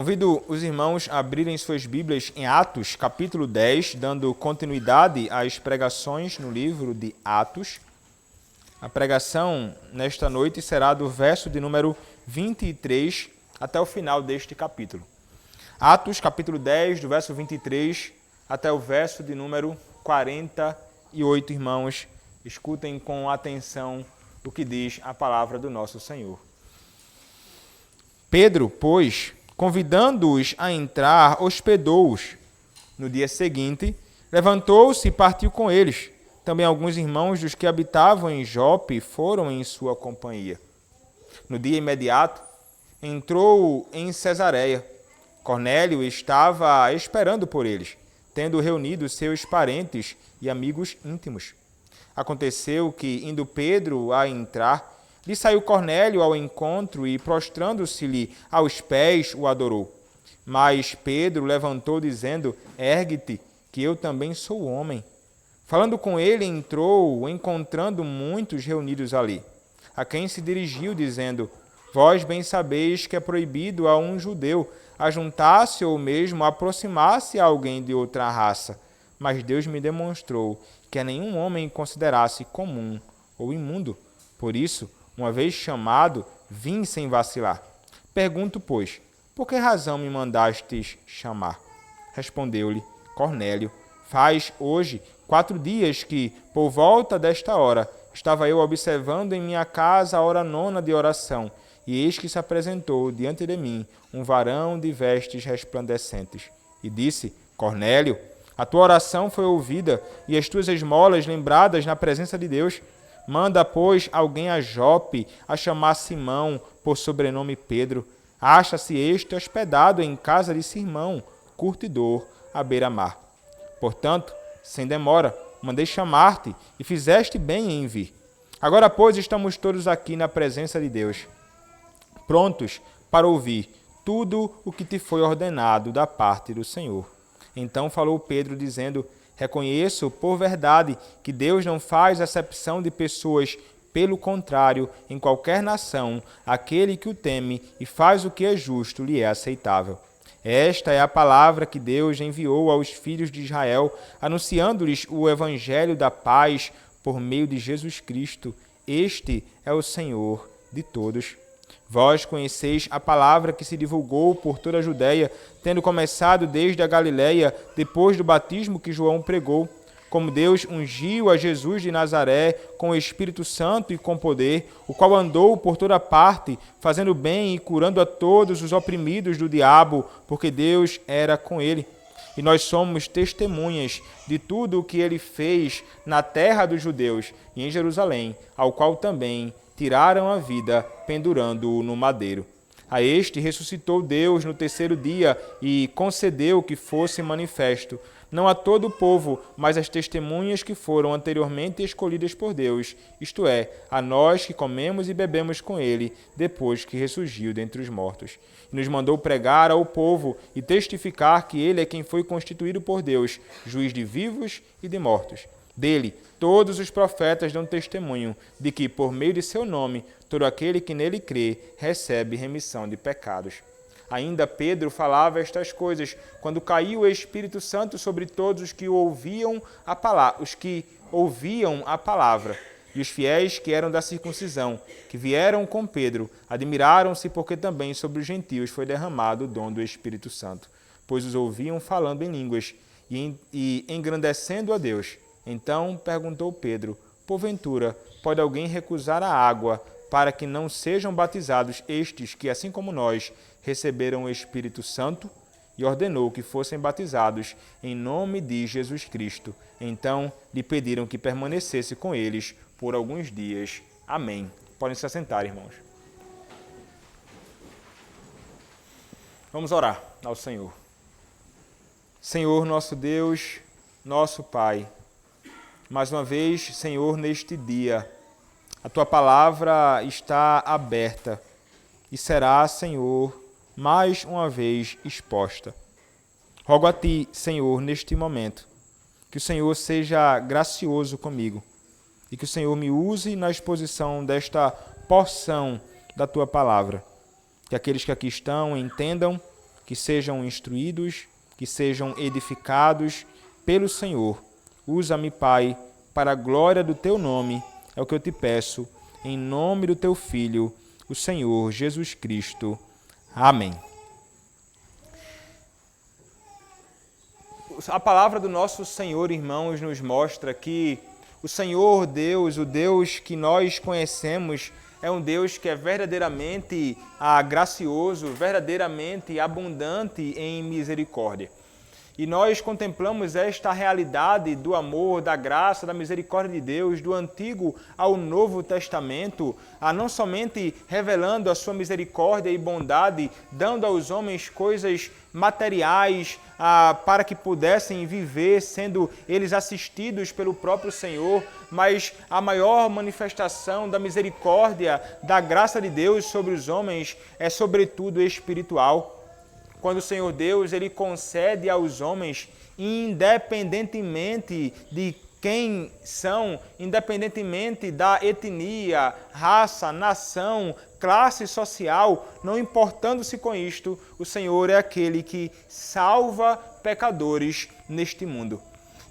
Convido os irmãos a abrirem suas Bíblias em Atos, capítulo 10, dando continuidade às pregações no livro de Atos. A pregação nesta noite será do verso de número 23 até o final deste capítulo. Atos, capítulo 10, do verso 23 até o verso de número 48, irmãos. Escutem com atenção o que diz a palavra do nosso Senhor. Pedro, pois, convidando-os a entrar, hospedou-os. No dia seguinte, levantou-se e partiu com eles. Também alguns irmãos dos que habitavam em Jope foram em sua companhia. No dia imediato, entrou em Cesareia. Cornélio estava esperando por eles, tendo reunido seus parentes e amigos íntimos. Aconteceu que, indo Pedro a entrar, lhe saiu Cornélio ao encontro e, prostrando-se-lhe aos pés, o adorou. Mas Pedro levantou, dizendo: Ergue-te, que eu também sou homem. Falando com ele, entrou, encontrando muitos reunidos ali, a quem se dirigiu, dizendo: Vós bem sabeis que é proibido a um judeu ajuntar-se ou mesmo aproximar-se a alguém de outra raça. Mas Deus me demonstrou que a nenhum homem considerasse comum ou imundo. Por isso, uma vez chamado, vim sem vacilar. Pergunto, pois, por que razão me mandastes chamar? Respondeu-lhe Cornélio: Faz hoje 4 dias que, por volta desta hora, estava eu observando em minha casa a hora 9ª de oração, e eis que se apresentou diante de mim um varão de vestes resplandecentes. E disse: Cornélio, a tua oração foi ouvida e as tuas esmolas lembradas na presença de Deus. Manda, pois, alguém a Jope a chamar Simão, por sobrenome Pedro. Acha-se este hospedado em casa de Simão, curtidor, à beira-mar. Portanto, sem demora, mandei chamar-te e fizeste bem em vir. Agora, pois, estamos todos aqui na presença de Deus, prontos para ouvir tudo o que te foi ordenado da parte do Senhor. Então falou Pedro, dizendo: Reconheço por verdade que Deus não faz acepção de pessoas. Pelo contrário, em qualquer nação, aquele que o teme e faz o que é justo lhe é aceitável. Esta é a palavra que Deus enviou aos filhos de Israel, anunciando-lhes o evangelho da paz por meio de Jesus Cristo. Este é o Senhor de todos. Vós conheceis a palavra que se divulgou por toda a Judéia, tendo começado desde a Galiléia, depois do batismo que João pregou, como Deus ungiu a Jesus de Nazaré com o Espírito Santo e com poder, o qual andou por toda parte, fazendo bem e curando a todos os oprimidos do diabo, porque Deus era com ele. E nós somos testemunhas de tudo o que ele fez na terra dos judeus e em Jerusalém, ao qual também tiraram a vida, pendurando-o no madeiro. A este ressuscitou Deus no 3º dia e concedeu que fosse manifesto, não a todo o povo, mas às testemunhas que foram anteriormente escolhidas por Deus, isto é, a nós que comemos e bebemos com ele, depois que ressurgiu dentre os mortos. E nos mandou pregar ao povo e testificar que ele é quem foi constituído por Deus, juiz de vivos e de mortos. Dele, todos os profetas dão testemunho de que, por meio de seu nome, todo aquele que nele crê recebe remissão de pecados. Ainda Pedro falava estas coisas quando caiu o Espírito Santo sobre todos os que ouviam a palavra. E os fiéis que eram da circuncisão, que vieram com Pedro, admiraram-se porque também sobre os gentios foi derramado o dom do Espírito Santo, pois os ouviam falando em línguas e engrandecendo a Deus. Então perguntou Pedro: Porventura, pode alguém recusar a água para que não sejam batizados estes que, assim como nós, receberam o Espírito Santo? E ordenou que fossem batizados em nome de Jesus Cristo. Então lhe pediram que permanecesse com eles por alguns dias. Amém. Podem se assentar, irmãos. Vamos orar ao Senhor. Senhor, nosso Deus, nosso Pai, mais uma vez, Senhor, neste dia, a Tua palavra está aberta e será, Senhor, mais uma vez exposta. Rogo a Ti, Senhor, neste momento, que o Senhor seja gracioso comigo e que o Senhor me use na exposição desta porção da Tua palavra. Que aqueles que aqui estão entendam que sejam instruídos, que sejam edificados pelo Senhor. Usa-me, Pai, para a glória do Teu nome, é o que eu te peço, em nome do Teu Filho, o Senhor Jesus Cristo. Amém. A palavra do nosso Senhor, irmãos, nos mostra que o Senhor Deus, o Deus que nós conhecemos, é um Deus que é verdadeiramente gracioso, verdadeiramente abundante em misericórdia. E nós contemplamos esta realidade do amor, da graça, da misericórdia de Deus, do Antigo ao Novo Testamento, não somente revelando a sua misericórdia e bondade, dando aos homens coisas materiais para que pudessem viver, sendo eles assistidos pelo próprio Senhor, mas a maior manifestação da misericórdia, da graça de Deus sobre os homens é sobretudo espiritual. Quando o Senhor Deus ele concede aos homens, independentemente de quem são, independentemente da etnia, raça, nação, classe social, não importando-se com isto, o Senhor é aquele que salva pecadores neste mundo.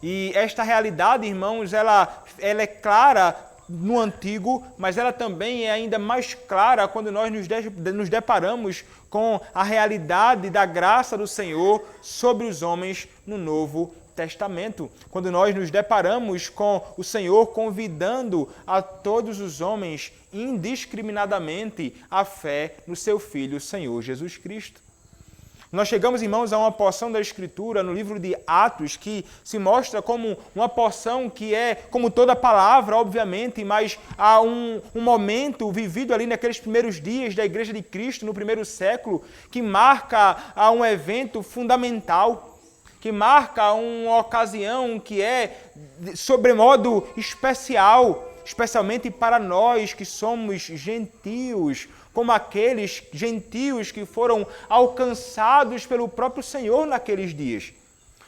E esta realidade, irmãos, ela é clara no Antigo, mas ela também é ainda mais clara quando nós nos deparamos com a realidade da graça do Senhor sobre os homens no Novo Testamento. Quando nós nos deparamos com o Senhor convidando a todos os homens indiscriminadamente à fé no seu Filho, o Senhor Jesus Cristo. Nós chegamos, irmãos, a uma porção da Escritura no livro de Atos que se mostra como uma porção que é, como toda palavra, obviamente, mas há um momento vivido ali naqueles primeiros dias da Igreja de Cristo, no primeiro século, que marca um evento fundamental, que marca uma ocasião que é sobremodo especial, especialmente para nós que somos gentios, como aqueles gentios que foram alcançados pelo próprio Senhor naqueles dias.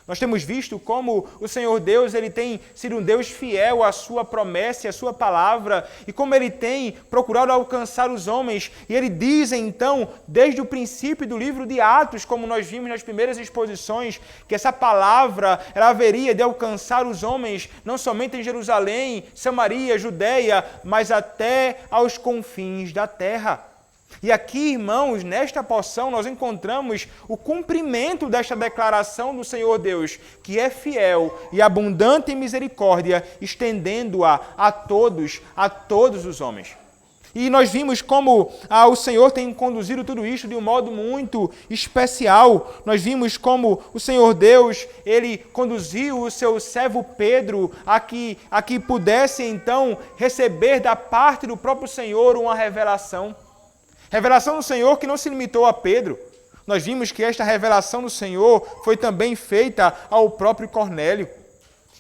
Nós temos visto como o Senhor Deus ele tem sido um Deus fiel à sua promessa e à sua palavra, e como ele tem procurado alcançar os homens. E ele diz então, desde o princípio do livro de Atos, como nós vimos nas primeiras exposições, que essa palavra ela haveria de alcançar os homens, não somente em Jerusalém, Samaria, Judeia, mas até aos confins da terra. E aqui, irmãos, nesta porção nós encontramos o cumprimento desta declaração do Senhor Deus, que é fiel e abundante em misericórdia, estendendo-a a todos os homens. E nós vimos como o Senhor tem conduzido tudo isso de um modo muito especial. Nós vimos como o Senhor Deus, ele conduziu o seu servo Pedro a que pudesse então receber da parte do próprio Senhor uma revelação. Revelação do Senhor que não se limitou a Pedro. Nós vimos que esta revelação do Senhor foi também feita ao próprio Cornélio.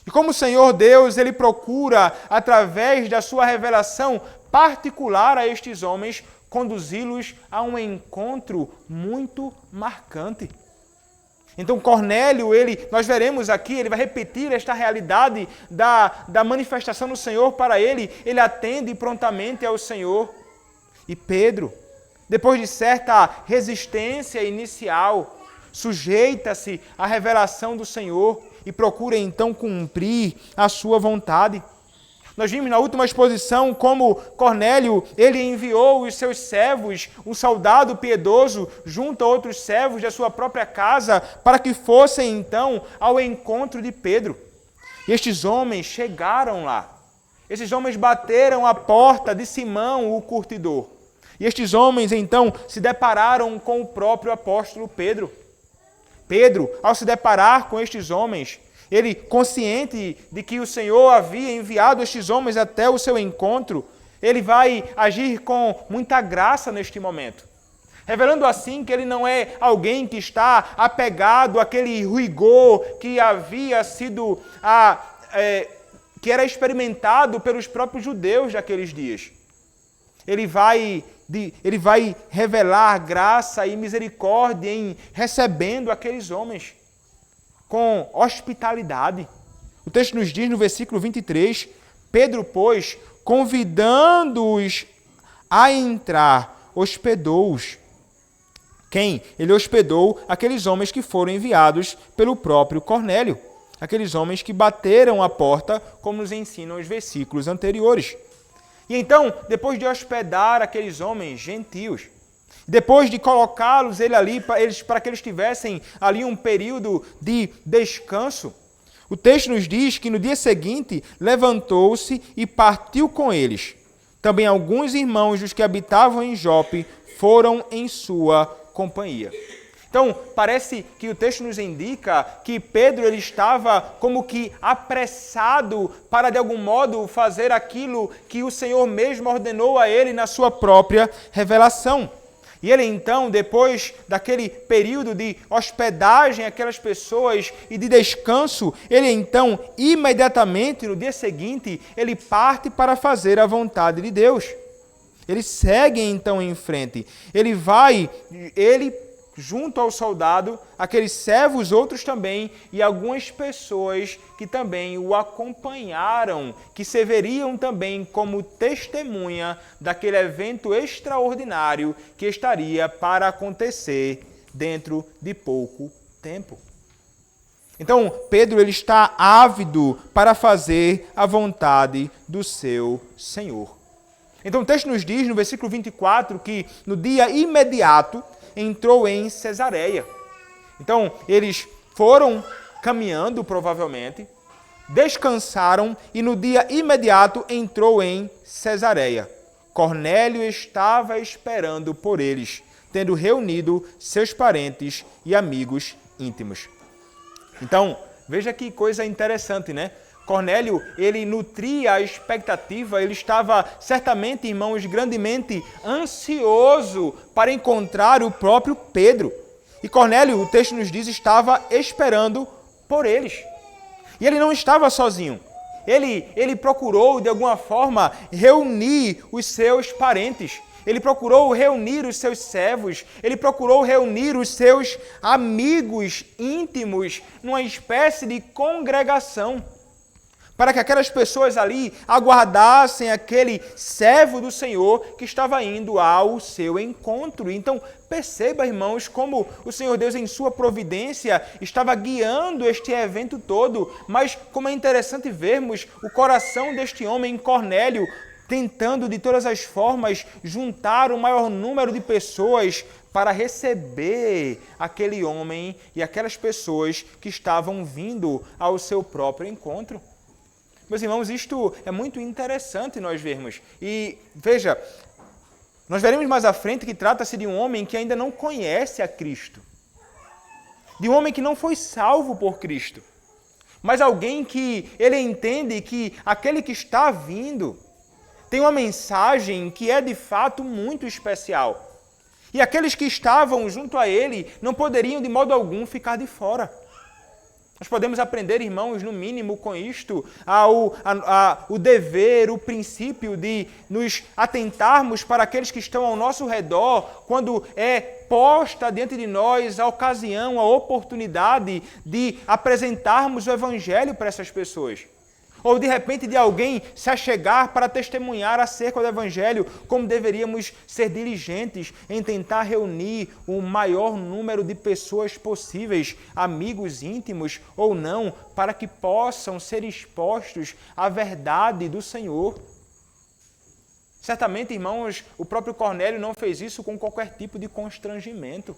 E como o Senhor Deus, ele procura, através da sua revelação particular a estes homens, conduzi-los a um encontro muito marcante. Então Cornélio, nós veremos aqui, ele vai repetir esta realidade da manifestação do Senhor para ele. Ele atende prontamente ao Senhor. E Pedro, depois de certa resistência inicial, sujeita-se à revelação do Senhor e procura então cumprir a sua vontade. Nós vimos na última exposição como Cornélio, ele enviou os seus servos, um soldado piedoso, junto a outros servos da sua própria casa, para que fossem então ao encontro de Pedro. E estes homens chegaram lá. Esses homens bateram a porta de Simão, o curtidor. E estes homens, então, se depararam com o próprio apóstolo Pedro. Pedro, ao se deparar com estes homens, ele, consciente de que o Senhor havia enviado estes homens até o seu encontro, ele vai agir com muita graça neste momento. Revelando assim que ele não é alguém que está apegado àquele rigor que havia sido, que era experimentado pelos próprios judeus daqueles dias. Ele vai revelar graça e misericórdia em recebendo aqueles homens com hospitalidade. O texto nos diz no versículo 23, Pedro, pois, convidando-os a entrar, hospedou-os. Quem? Ele hospedou aqueles homens que foram enviados pelo próprio Cornélio. Aqueles homens que bateram a porta, como nos ensinam os versículos anteriores. E então, depois de hospedar aqueles homens gentios, depois de colocá-los para que eles tivessem ali um período de descanso, o texto nos diz que no dia seguinte levantou-se e partiu com eles. Também alguns irmãos dos que habitavam em Jope foram em sua companhia. Então, parece que o texto nos indica que Pedro ele estava como que apressado para, de algum modo, fazer aquilo que o Senhor mesmo ordenou a ele na sua própria revelação. E ele então, depois daquele período de hospedagem aquelas pessoas e de descanso, ele então, imediatamente, no dia seguinte, ele parte para fazer a vontade de Deus. Ele segue então em frente. Ele junto ao soldado, aqueles servos, outros também, e algumas pessoas que também o acompanharam, que serviriam também como testemunha daquele evento extraordinário que estaria para acontecer dentro de pouco tempo. Então, Pedro ele está ávido para fazer a vontade do seu Senhor. Então, o texto nos diz, no versículo 24, que no dia imediato, entrou em Cesareia. Então, eles foram caminhando, provavelmente, descansaram e no dia imediato entrou em Cesareia. Cornélio estava esperando por eles, tendo reunido seus parentes e amigos íntimos. Então, veja que coisa interessante, né? Cornélio, ele nutria a expectativa, ele estava certamente, irmãos, grandemente ansioso para encontrar o próprio Pedro. E Cornélio, o texto nos diz, estava esperando por eles. E ele não estava sozinho. Ele procurou, de alguma forma, reunir os seus parentes. Ele procurou reunir os seus servos. Ele procurou reunir os seus amigos íntimos numa espécie de congregação, para que aquelas pessoas ali aguardassem aquele servo do Senhor que estava indo ao seu encontro. Então, perceba, irmãos, como o Senhor Deus, em sua providência, estava guiando este evento todo, mas como é interessante vermos o coração deste homem, Cornélio, tentando de todas as formas juntar o maior número de pessoas para receber aquele homem e aquelas pessoas que estavam vindo ao seu próprio encontro. Meus irmãos, isto é muito interessante nós vermos. E veja, nós veremos mais à frente que trata-se de um homem que ainda não conhece a Cristo. De um homem que não foi salvo por Cristo. Mas alguém que ele entende que aquele que está vindo tem uma mensagem que é de fato muito especial. E aqueles que estavam junto a ele não poderiam de modo algum ficar de fora. Nós podemos aprender, irmãos, no mínimo com isto, o dever, o princípio de nos atentarmos para aqueles que estão ao nosso redor, quando é posta diante de nós a ocasião, a oportunidade de apresentarmos o Evangelho para essas pessoas. Ou, de repente, de alguém se achegar para testemunhar acerca do Evangelho, como deveríamos ser diligentes em tentar reunir o maior número de pessoas possíveis, amigos íntimos ou não, para que possam ser expostos à verdade do Senhor. Certamente, irmãos, o próprio Cornélio não fez isso com qualquer tipo de constrangimento.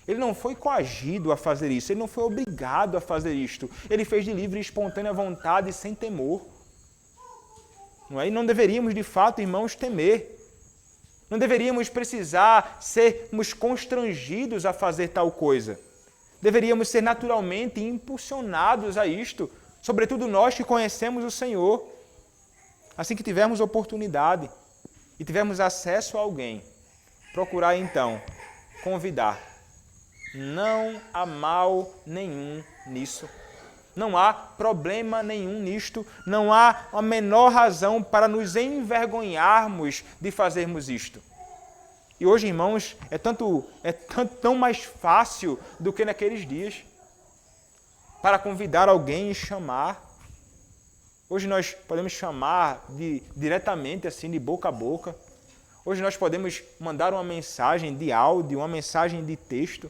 Ele não foi coagido a fazer isso, ele não foi obrigado a fazer isto. Ele fez de livre e espontânea vontade, sem temor. Não é? E não deveríamos, de fato, irmãos, temer. Não deveríamos precisar sermos constrangidos a fazer tal coisa. Deveríamos ser naturalmente impulsionados a isto, sobretudo nós que conhecemos o Senhor. Assim que tivermos oportunidade e tivermos acesso a alguém, procurar então convidar. Não há mal nenhum nisso. Não há problema nenhum nisto. Não há a menor razão para nos envergonharmos de fazermos isto. E hoje, irmãos, é tão mais fácil do que naqueles dias para convidar alguém e chamar. Hoje nós podemos chamar diretamente, assim, de boca a boca. Hoje nós podemos mandar uma mensagem de áudio, uma mensagem de texto.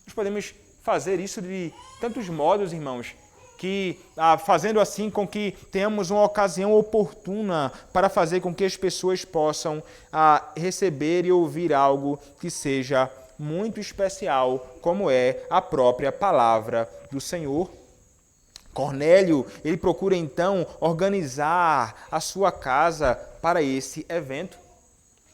Nós podemos fazer isso de tantos modos, irmãos, que fazendo assim com que tenhamos uma ocasião oportuna para fazer com que as pessoas possam receber e ouvir algo que seja muito especial, como é a própria palavra do Senhor. Cornélio, ele procura então organizar a sua casa para esse evento.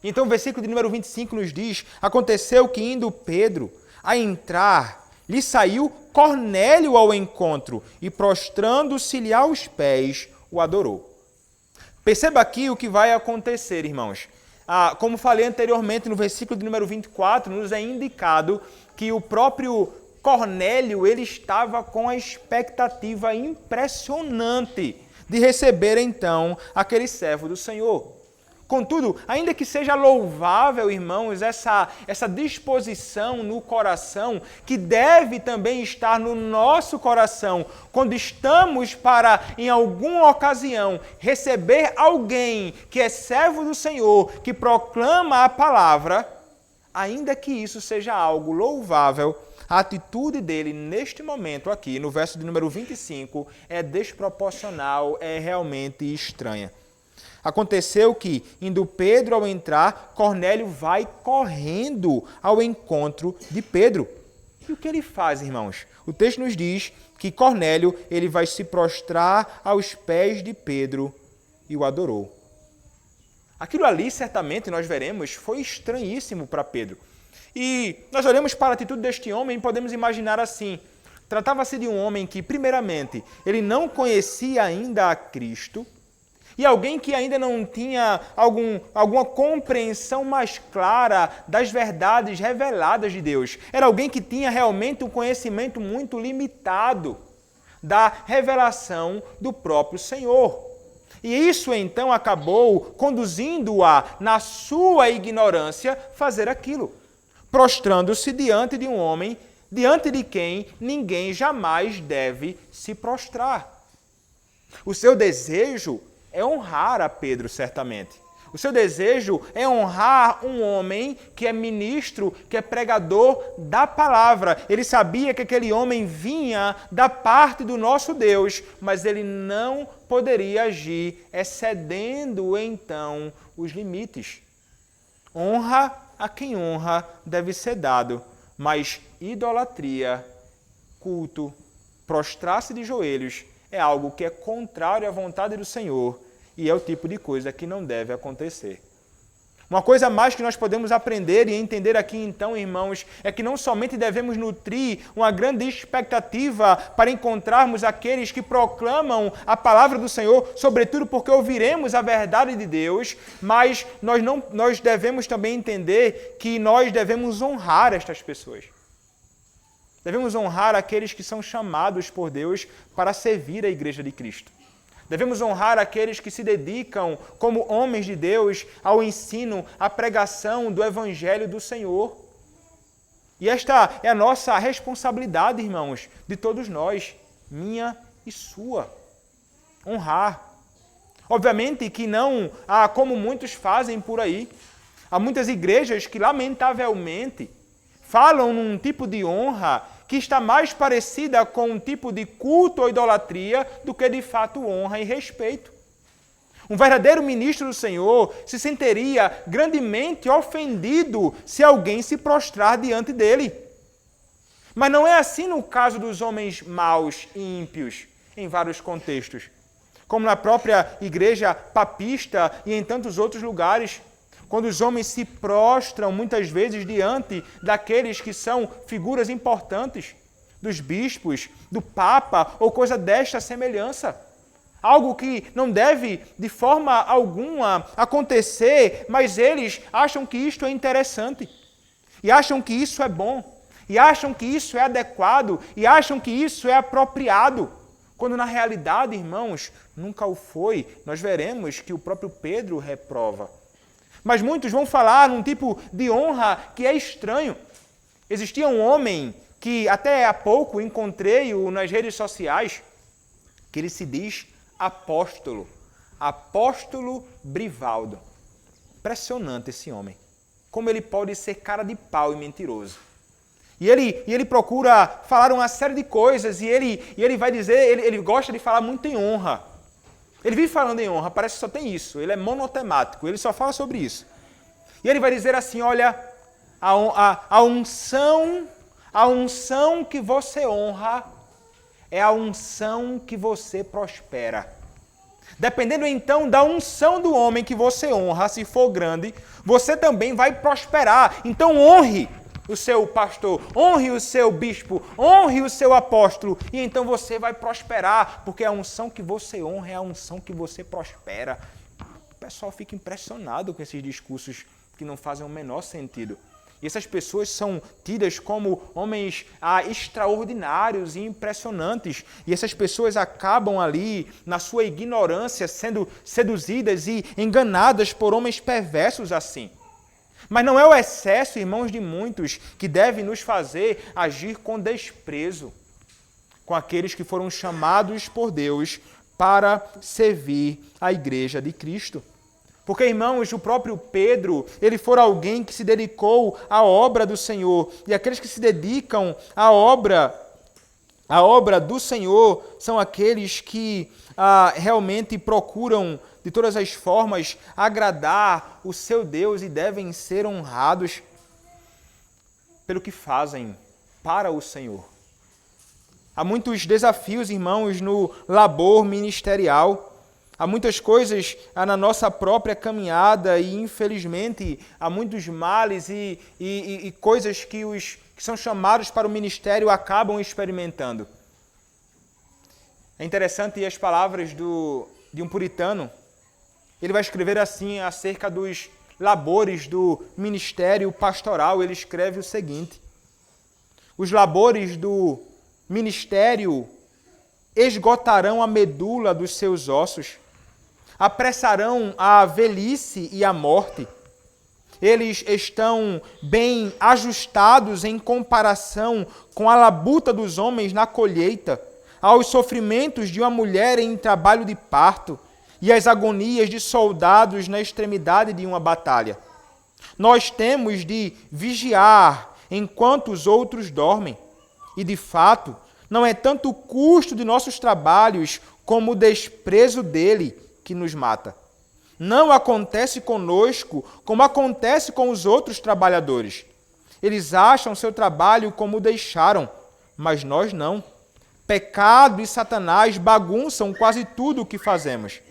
Então o versículo de número 25 nos diz: aconteceu que indo Pedro a entrar, lhe saiu Cornélio ao encontro e prostrando-se-lhe aos pés, o adorou. Perceba aqui o que vai acontecer, irmãos. Como falei anteriormente, no versículo de número 24, nos é indicado que o próprio Cornélio ele estava com a expectativa impressionante de receber, então, aquele servo do Senhor. Contudo, ainda que seja louvável, irmãos, essa disposição no coração, que deve também estar no nosso coração, quando estamos para, em alguma ocasião, receber alguém que é servo do Senhor, que proclama a palavra, ainda que isso seja algo louvável, a atitude dele neste momento aqui, no verso de número 25, é desproporcional, é realmente estranha. Aconteceu que, indo Pedro ao entrar, Cornélio vai correndo ao encontro de Pedro. E o que ele faz, irmãos? O texto nos diz que Cornélio ele vai se prostrar aos pés de Pedro e o adorou. Aquilo ali, certamente, nós veremos, foi estranhíssimo para Pedro. E nós olhamos para a atitude deste homem e podemos imaginar assim: tratava-se de um homem que, primeiramente, ele não conhecia ainda a Cristo, e alguém que ainda não tinha alguma compreensão mais clara das verdades reveladas de Deus. Era alguém que tinha realmente um conhecimento muito limitado da revelação do próprio Senhor. E isso então acabou conduzindo-a, na sua ignorância, fazer aquilo, prostrando-se diante de um homem, diante de quem ninguém jamais deve se prostrar. O seu desejo é honrar a Pedro, certamente. O seu desejo é honrar um homem que é ministro, que é pregador da palavra. Ele sabia que aquele homem vinha da parte do nosso Deus, mas ele não poderia agir excedendo, então, os limites. Honra a quem honra deve ser dado, mas idolatria, culto, prostrar-se de joelhos, é algo que é contrário à vontade do Senhor e é o tipo de coisa que não deve acontecer. Uma coisa a mais que nós podemos aprender e entender aqui então, irmãos, é que não somente devemos nutrir uma grande expectativa para encontrarmos aqueles que proclamam a palavra do Senhor, sobretudo porque ouviremos a verdade de Deus, mas nós devemos também entender que nós devemos honrar estas pessoas. Devemos honrar aqueles que são chamados por Deus para servir a Igreja de Cristo. Devemos honrar aqueles que se dedicam, como homens de Deus, ao ensino, à pregação do Evangelho do Senhor. E esta é a nossa responsabilidade, irmãos, de todos nós, minha e sua. Honrar. Obviamente que não há como muitos fazem por aí. Há muitas igrejas que, lamentavelmente, falam num tipo de honra que está mais parecida com um tipo de culto ou idolatria do que de fato honra e respeito. Um verdadeiro ministro do Senhor se sentiria grandemente ofendido se alguém se prostrar diante dele. Mas não é assim no caso dos homens maus e ímpios, em vários contextos. Como na própria igreja papista e em tantos outros lugares, quando os homens se prostram muitas vezes diante daqueles que são figuras importantes, dos bispos, do papa ou coisa desta semelhança. Algo que não deve de forma alguma acontecer, mas eles acham que isto é interessante, e acham que isso é bom, e acham que isso é adequado, e acham que isso é apropriado, quando na realidade, irmãos, nunca o foi. Nós veremos que o próprio Pedro reprova. Mas muitos vão falar num tipo de honra que é estranho. Existia um homem que até há pouco encontrei-o nas redes sociais, que ele se diz apóstolo Brivaldo. Impressionante esse homem. Como ele pode ser cara de pau e mentiroso. E ele procura falar uma série de coisas e ele vai dizer, ele gosta de falar muito em honra. Ele vive falando em honra, parece que só tem isso. Ele é monotemático, ele só fala sobre isso. E ele vai dizer assim, olha, a unção que você honra é a unção que você prospera. Dependendo então da unção do homem que você honra, se for grande, você também vai prosperar. Então honre o seu pastor, honre o seu bispo, honre o seu apóstolo, e então você vai prosperar, porque a unção que você honra é a unção que você prospera. O pessoal fica impressionado com esses discursos que não fazem o menor sentido. E essas pessoas são tidas como homens extraordinários e impressionantes. E essas pessoas acabam ali, na sua ignorância, sendo seduzidas e enganadas por homens perversos assim. Mas não é o excesso, irmãos, de muitos que deve nos fazer agir com desprezo com aqueles que foram chamados por Deus para servir a igreja de Cristo. Porque, irmãos, o próprio Pedro, ele foi alguém que se dedicou à obra do Senhor. E aqueles que se dedicam à obra do Senhor são aqueles que realmente procuram, de todas as formas, agradar o seu Deus e devem ser honrados pelo que fazem para o Senhor. Há muitos desafios, irmãos, no labor ministerial. Há muitas coisas na nossa própria caminhada e, infelizmente, há muitos males e coisas que os que são chamados para o ministério acabam experimentando. É interessante as palavras de um puritano. Ele vai escrever assim acerca dos labores do ministério pastoral. Ele escreve o seguinte: os labores do ministério esgotarão a medula dos seus ossos, apressarão a velhice e a morte. Eles estão bem ajustados em comparação com a labuta dos homens na colheita, aos sofrimentos de uma mulher em trabalho de parto e às agonias de soldados na extremidade de uma batalha. Nós temos de vigiar enquanto os outros dormem. E, de fato, não é tanto o custo de nossos trabalhos como o desprezo dele que nos mata. Não acontece conosco como acontece com os outros trabalhadores. Eles acham seu trabalho como o deixaram, mas nós não. Pecado e Satanás bagunçam quase tudo o que fazemos.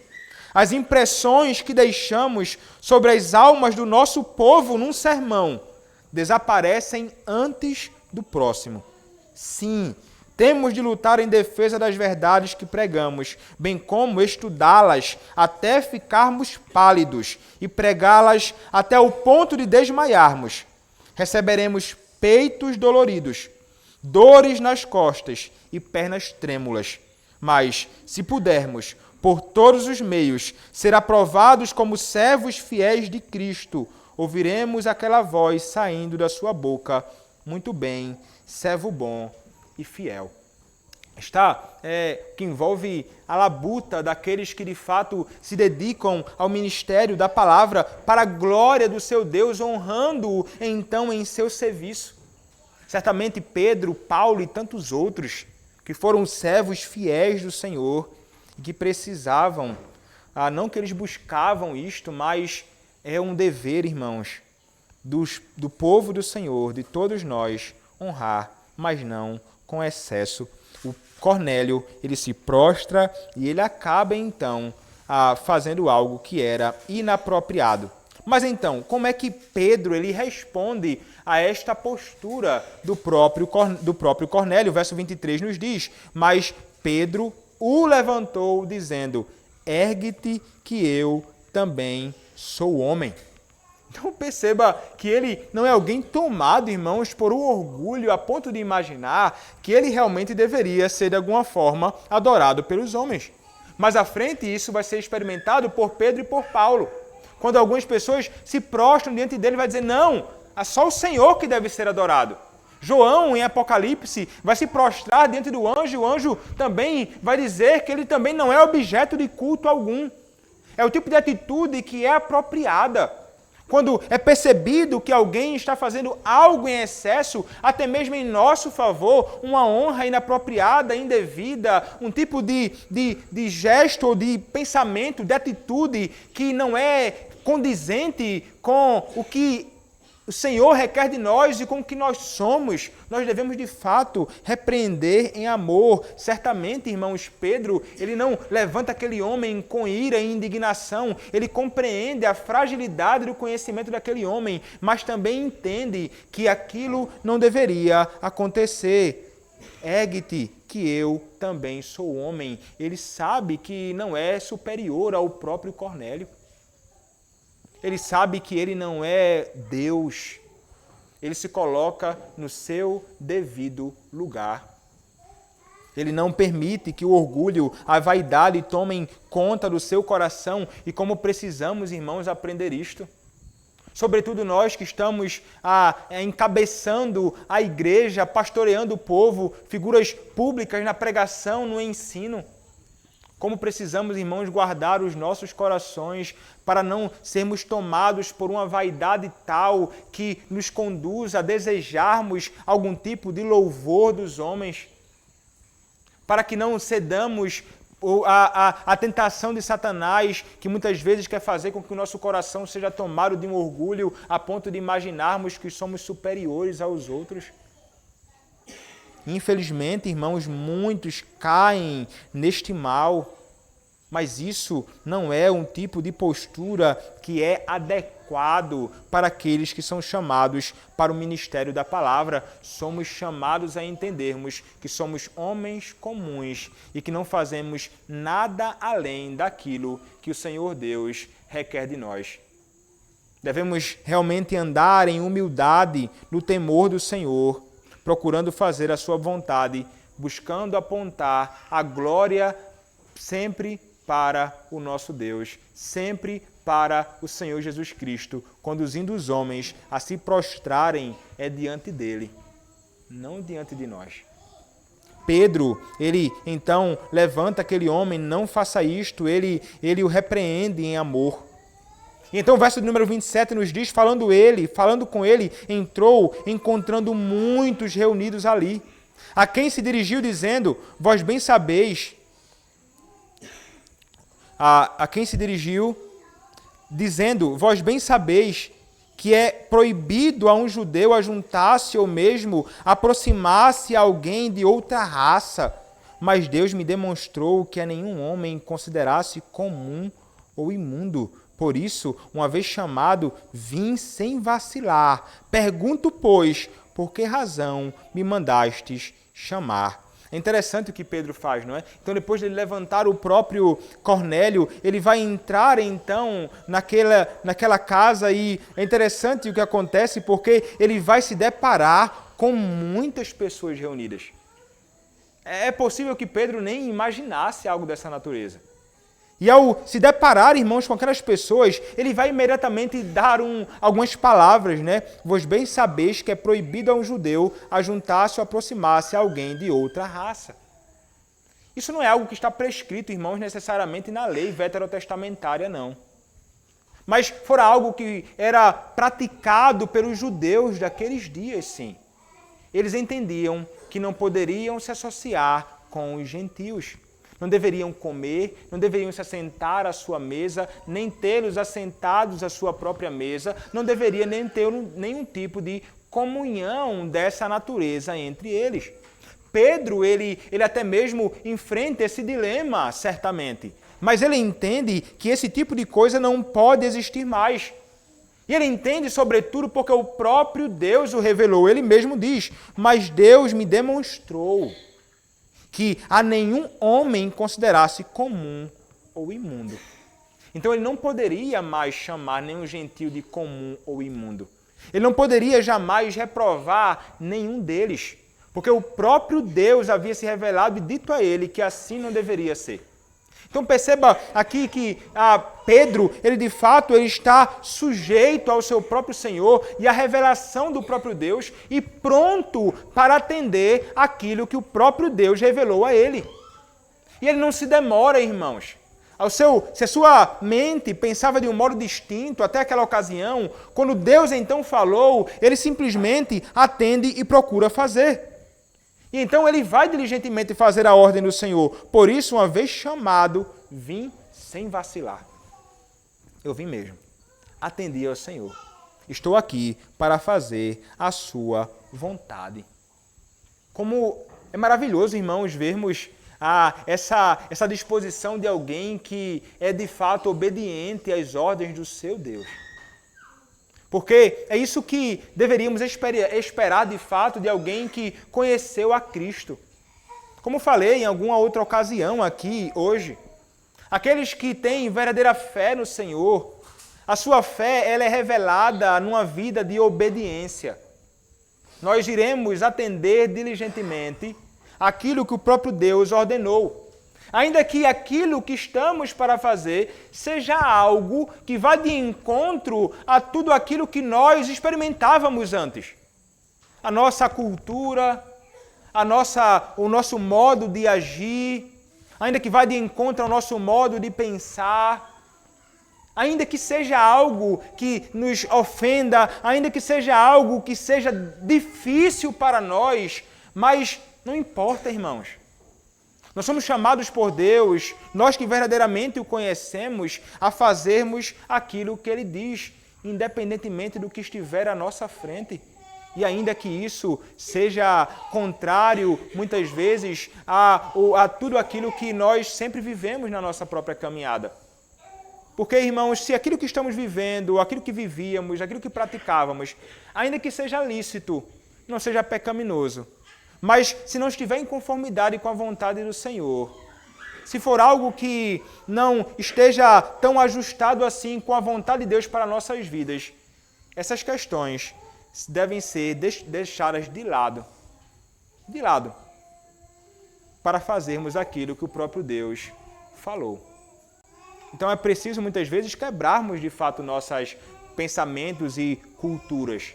As impressões que deixamos sobre as almas do nosso povo num sermão desaparecem antes do próximo. Sim, temos de lutar em defesa das verdades que pregamos, bem como estudá-las até ficarmos pálidos e pregá-las até o ponto de desmaiarmos. Receberemos peitos doloridos, dores nas costas e pernas trêmulas. Mas, se pudermos, por todos os meios, ser aprovados como servos fiéis de Cristo, ouviremos aquela voz saindo da sua boca: muito bem, servo bom e fiel. Que envolve a labuta daqueles que de fato se dedicam ao ministério da palavra para a glória do seu Deus, honrando-o então em seu serviço. Certamente Pedro, Paulo e tantos outros que foram servos fiéis do Senhor e que precisavam, não que eles buscavam isto, mas é um dever, irmãos, do povo do Senhor, de todos nós, honrar, mas não com excesso. O Cornélio, ele se prostra e ele acaba então fazendo algo que era inapropriado. Mas então, como é que Pedro ele responde a esta postura do próprio Cornélio? O verso 23 nos diz: mas Pedro o levantou, dizendo: ergue-te, que eu também sou homem. Então perceba que ele não é alguém tomado, irmãos, por um orgulho a ponto de imaginar que ele realmente deveria ser de alguma forma adorado pelos homens. Mais à frente isso vai ser experimentado por Pedro e por Paulo. Quando algumas pessoas se prostram diante dele, vai dizer: não, é só o Senhor que deve ser adorado. João, em Apocalipse, vai se prostrar diante do anjo, e o anjo também vai dizer que ele também não é objeto de culto algum. É o tipo de atitude que é apropriada. quando é percebido que alguém está fazendo algo em excesso, até mesmo em nosso favor, uma honra inapropriada, indevida, um tipo de gesto ou de pensamento, de atitude que não é condizente com o que o Senhor requer de nós e com o que nós somos, nós devemos de fato repreender em amor. Certamente, irmãos, Pedro, ele não levanta aquele homem com ira e indignação, ele compreende a fragilidade do conhecimento daquele homem, mas também entende que aquilo não deveria acontecer. Ergue-te, que eu também sou homem. Ele sabe que não é superior ao próprio Cornélio. Ele sabe que ele não é Deus. Ele se coloca no seu devido lugar. Ele não permite que o orgulho, a vaidade tomem conta do seu coração. E como precisamos, irmãos, aprender isto. Sobretudo nós que estamos encabeçando a igreja, pastoreando o povo, figuras públicas na pregação, no ensino. Como precisamos, irmãos, guardar os nossos corações para não sermos tomados por uma vaidade tal que nos conduz a desejarmos algum tipo de louvor dos homens. Para que não cedamos à tentação de Satanás, que muitas vezes quer fazer com que o nosso coração seja tomado de um orgulho a ponto de imaginarmos que somos superiores aos outros. Infelizmente, irmãos, muitos caem neste mal, mas isso não é um tipo de postura que é adequado para aqueles que são chamados para o ministério da palavra. Somos chamados a entendermos que somos homens comuns e que não fazemos nada além daquilo que o Senhor Deus requer de nós. Devemos realmente andar em humildade, no temor do Senhor, procurando fazer a sua vontade, buscando apontar a glória sempre para o nosso Deus, sempre para o Senhor Jesus Cristo, conduzindo os homens a se prostrarem diante dele, não diante de nós. Pedro, ele então levanta aquele homem, não faça isto, ele o repreende em amor. Então o verso número 27 nos diz, falando com ele, entrou, encontrando muitos reunidos ali, a quem se dirigiu dizendo, vós bem sabeis, que é proibido a um judeu ajuntar-se ou mesmo aproximar-se a alguém de outra raça, mas Deus me demonstrou que a nenhum homem considerasse comum ou imundo. Por isso, uma vez chamado, vim sem vacilar. Pergunto, pois, por que razão me mandastes chamar? É interessante o que Pedro faz, não é? Então, depois de levantar o próprio Cornélio, ele vai entrar, então, naquela casa e é interessante o que acontece porque ele vai se deparar com muitas pessoas reunidas. É possível que Pedro nem imaginasse algo dessa natureza. E ao se deparar, irmãos, com aquelas pessoas, ele vai imediatamente dar algumas palavras, né? Vós bem sabeis que é proibido a um judeu ajuntar-se ou aproximar-se a alguém de outra raça. Isso não é algo que está prescrito, irmãos, necessariamente na lei veterotestamentária, não. Mas fora algo que era praticado pelos judeus daqueles dias, sim. Eles entendiam que não poderiam se associar com os gentios. Não deveriam comer, não deveriam se assentar à sua mesa, nem tê-los assentados à sua própria mesa, não deveria nem ter nenhum tipo de comunhão dessa natureza entre eles. Pedro, ele até mesmo enfrenta esse dilema, certamente, mas ele entende que esse tipo de coisa não pode existir mais. E ele entende, sobretudo, porque o próprio Deus o revelou. Ele mesmo diz, mas Deus me demonstrou que a nenhum homem considerasse comum ou imundo. Então ele não poderia mais chamar nenhum gentio de comum ou imundo. Ele não poderia jamais reprovar nenhum deles, porque o próprio Deus havia se revelado e dito a ele que assim não deveria ser. Então perceba aqui que Pedro, ele de fato está sujeito ao seu próprio Senhor e à revelação do próprio Deus e pronto para atender aquilo que o próprio Deus revelou a ele. E ele não se demora, irmãos. Se a sua mente pensava de um modo distinto até aquela ocasião, quando Deus então falou, ele simplesmente atende e procura fazer. E então ele vai diligentemente fazer a ordem do Senhor. Por isso, uma vez chamado, vim sem vacilar. Eu vim mesmo. Atendi ao Senhor. Estou aqui para fazer a sua vontade. Como é maravilhoso, irmãos, vermos essa disposição de alguém que é de fato obediente às ordens do seu Deus. Porque é isso que deveríamos esperar de fato de alguém que conheceu a Cristo. Como falei em alguma outra ocasião aqui hoje, aqueles que têm verdadeira fé no Senhor, a sua fé ela é revelada numa vida de obediência. Nós iremos atender diligentemente aquilo que o próprio Deus ordenou. Ainda que aquilo que estamos para fazer seja algo que vá de encontro a tudo aquilo que nós experimentávamos antes. A nossa cultura, o nosso modo de agir, ainda que vá de encontro ao nosso modo de pensar, ainda que seja algo que nos ofenda, ainda que seja algo que seja difícil para nós, mas não importa, irmãos. Nós somos chamados por Deus, nós que verdadeiramente o conhecemos, a fazermos aquilo que Ele diz, independentemente do que estiver à nossa frente. E ainda que isso seja contrário, muitas vezes, a tudo aquilo que nós sempre vivemos na nossa própria caminhada. Porque, irmãos, se aquilo que estamos vivendo, aquilo que vivíamos, aquilo que praticávamos, ainda que seja lícito, não seja pecaminoso, mas se não estiver em conformidade com a vontade do Senhor, se for algo que não esteja tão ajustado assim com a vontade de Deus para nossas vidas, essas questões devem ser deixadas de lado, para fazermos aquilo que o próprio Deus falou. Então é preciso muitas vezes quebrarmos de fato nossos pensamentos e culturas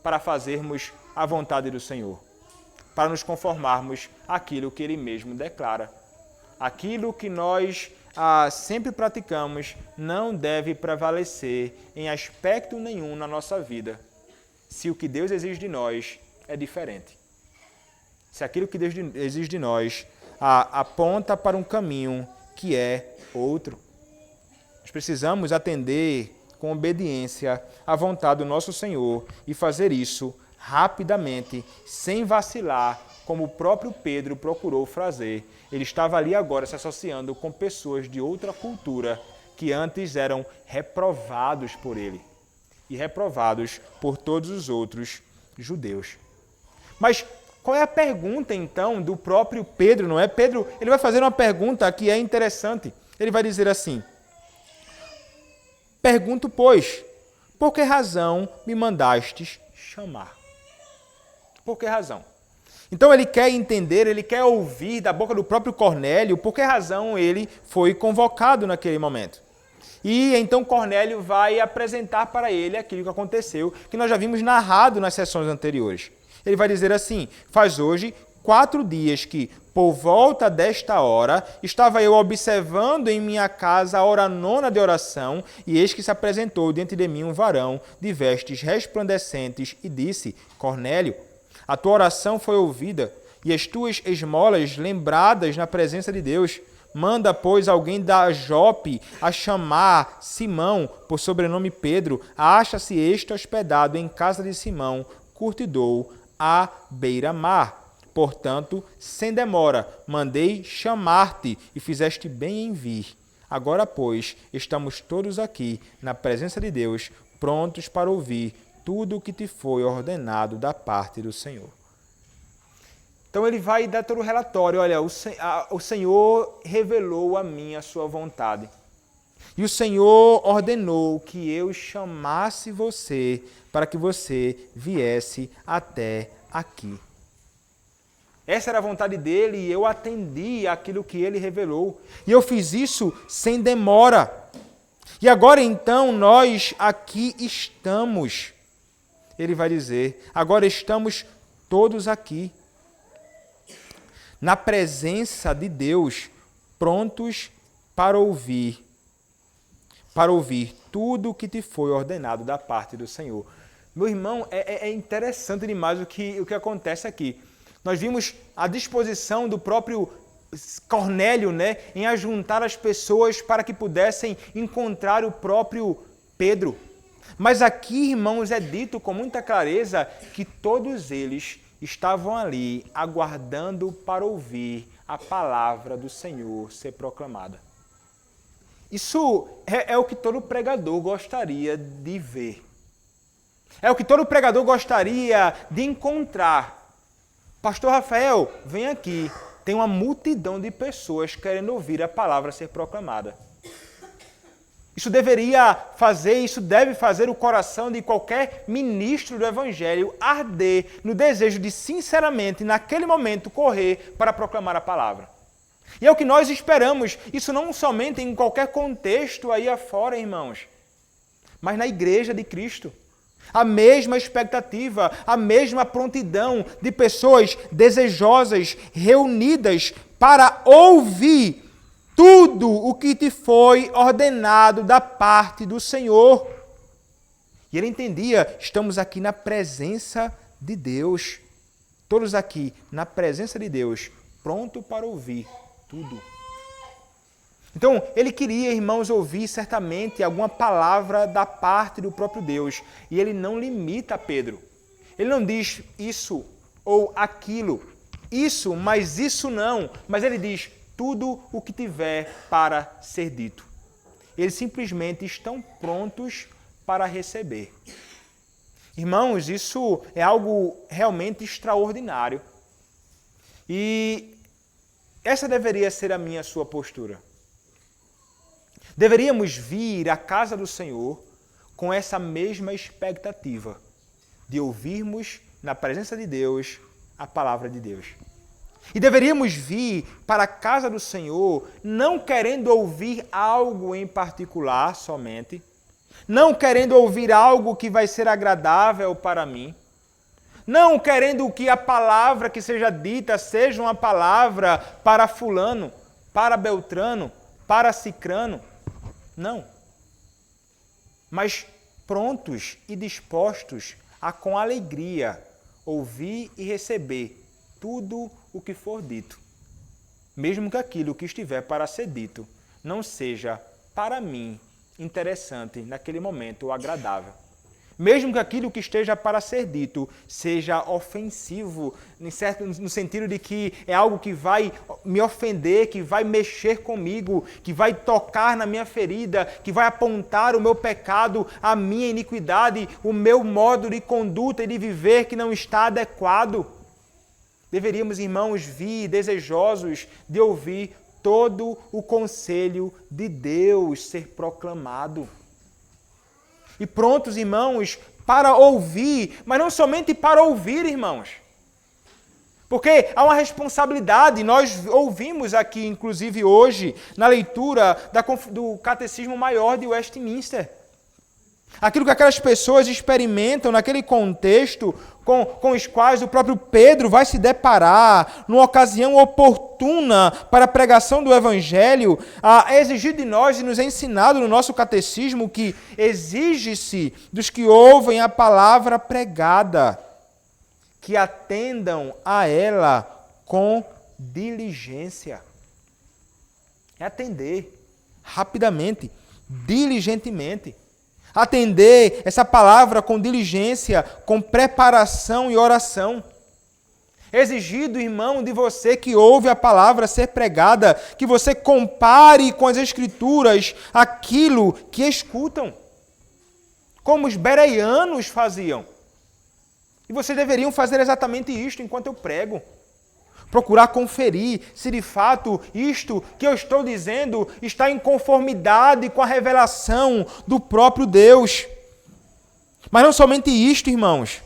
para fazermos a vontade do Senhor, para nos conformarmos àquilo que Ele mesmo declara. Aquilo que nós sempre praticamos não deve prevalecer em aspecto nenhum na nossa vida, se o que Deus exige de nós é diferente. Se aquilo que Deus exige de nós aponta para um caminho que é outro. Nós precisamos atender com obediência à vontade do nosso Senhor e fazer isso rapidamente, sem vacilar, como o próprio Pedro procurou fazer. Ele estava ali agora se associando com pessoas de outra cultura que antes eram reprovados por ele e reprovados por todos os outros judeus. Mas qual é a pergunta, então, do próprio Pedro, não é? Pedro, ele vai fazer uma pergunta que é interessante. Ele vai dizer assim: pergunto, pois, por que razão me mandastes chamar? Por que razão? Então ele quer entender, ele quer ouvir da boca do próprio Cornélio por que razão ele foi convocado naquele momento. E então Cornélio vai apresentar para ele aquilo que aconteceu, que nós já vimos narrado nas sessões anteriores. Ele vai dizer assim: faz hoje 4 dias que, por volta desta hora, estava eu observando em minha casa a hora 9ª de oração, e eis que se apresentou diante de mim um varão de vestes resplandecentes e disse: Cornélio, a tua oração foi ouvida e as tuas esmolas lembradas na presença de Deus. Manda, pois, alguém da Jope a chamar Simão, por sobrenome Pedro. Acha-se este hospedado em casa de Simão, curtidor, à beira-mar. Portanto, sem demora, mandei chamar-te e fizeste bem em vir. Agora, pois, estamos todos aqui, na presença de Deus, prontos para ouvir tudo o que te foi ordenado da parte do Senhor. Então ele vai dar todo o relatório. Olha, o Senhor revelou a mim a sua vontade. E o Senhor ordenou que eu chamasse você para que você viesse até aqui. Essa era a vontade dele e eu atendi àquilo que ele revelou. E eu fiz isso sem demora. E agora então nós aqui estamos. Ele vai dizer, agora estamos todos aqui, na presença de Deus, prontos para ouvir tudo o que te foi ordenado da parte do Senhor. Meu irmão, é interessante demais o que acontece aqui. Nós vimos a disposição do próprio Cornélio, né, em ajuntar as pessoas para que pudessem encontrar o próprio Pedro. Mas aqui, irmãos, é dito com muita clareza que todos eles estavam ali aguardando para ouvir a palavra do Senhor ser proclamada. Isso é o que todo pregador gostaria de ver. É o que todo pregador gostaria de encontrar. Pastor Rafael, vem aqui. Tem uma multidão de pessoas querendo ouvir a palavra ser proclamada. Isso deve fazer o coração de qualquer ministro do Evangelho arder no desejo de, sinceramente, naquele momento, correr para proclamar a palavra. E é o que nós esperamos, isso não somente em qualquer contexto aí afora, irmãos, mas na igreja de Cristo. A mesma expectativa, a mesma prontidão de pessoas desejosas, reunidas para ouvir tudo o que te foi ordenado da parte do Senhor. E ele entendia, estamos aqui na presença de Deus. Todos aqui na presença de Deus, pronto para ouvir tudo. Então, ele queria, irmãos, ouvir certamente alguma palavra da parte do próprio Deus. E ele não limita Pedro. Ele não diz isso ou aquilo. Isso, mas isso não. Mas ele diz tudo o que tiver para ser dito. Eles simplesmente estão prontos para receber. Irmãos, isso é algo realmente extraordinário. E essa deveria ser a minha e a sua postura. Deveríamos vir à casa do Senhor com essa mesma expectativa de ouvirmos na presença de Deus a palavra de Deus. E deveríamos vir para a casa do Senhor não querendo ouvir algo em particular somente, não querendo ouvir algo que vai ser agradável para mim, não querendo que a palavra que seja dita seja uma palavra para fulano, para Beltrano, para Cicrano. Não. Mas prontos e dispostos a com alegria ouvir e receber tudo o que for dito. Mesmo que aquilo que estiver para ser dito não seja, para mim, interessante naquele momento ou agradável. Mesmo que aquilo que esteja para ser dito seja ofensivo, no sentido de que é algo que vai me ofender, que vai mexer comigo, que vai tocar na minha ferida, que vai apontar o meu pecado, a minha iniquidade, o meu modo de conduta e de viver que não está adequado. Deveríamos, irmãos, vir desejosos de ouvir todo o conselho de Deus ser proclamado. E prontos, irmãos, para ouvir, mas não somente para ouvir, irmãos. Porque há uma responsabilidade, nós ouvimos aqui, inclusive hoje, na leitura do Catecismo Maior de Westminster. Aquilo que aquelas pessoas experimentam naquele contexto com os quais o próprio Pedro vai se deparar numa ocasião oportuna para a pregação do Evangelho, é exigido de nós e nos é ensinado no nosso catecismo que exige-se dos que ouvem a palavra pregada, que atendam a ela com diligência. É atender rapidamente, diligentemente. Atender essa palavra com diligência, com preparação e oração. Exigido, irmão, de você que ouve a palavra ser pregada, que você compare com as Escrituras aquilo que escutam, como os bereanos faziam. E vocês deveriam fazer exatamente isto enquanto eu prego. Procurar conferir se de fato isto que eu estou dizendo está em conformidade com a revelação do próprio Deus. Mas não somente isto, irmãos.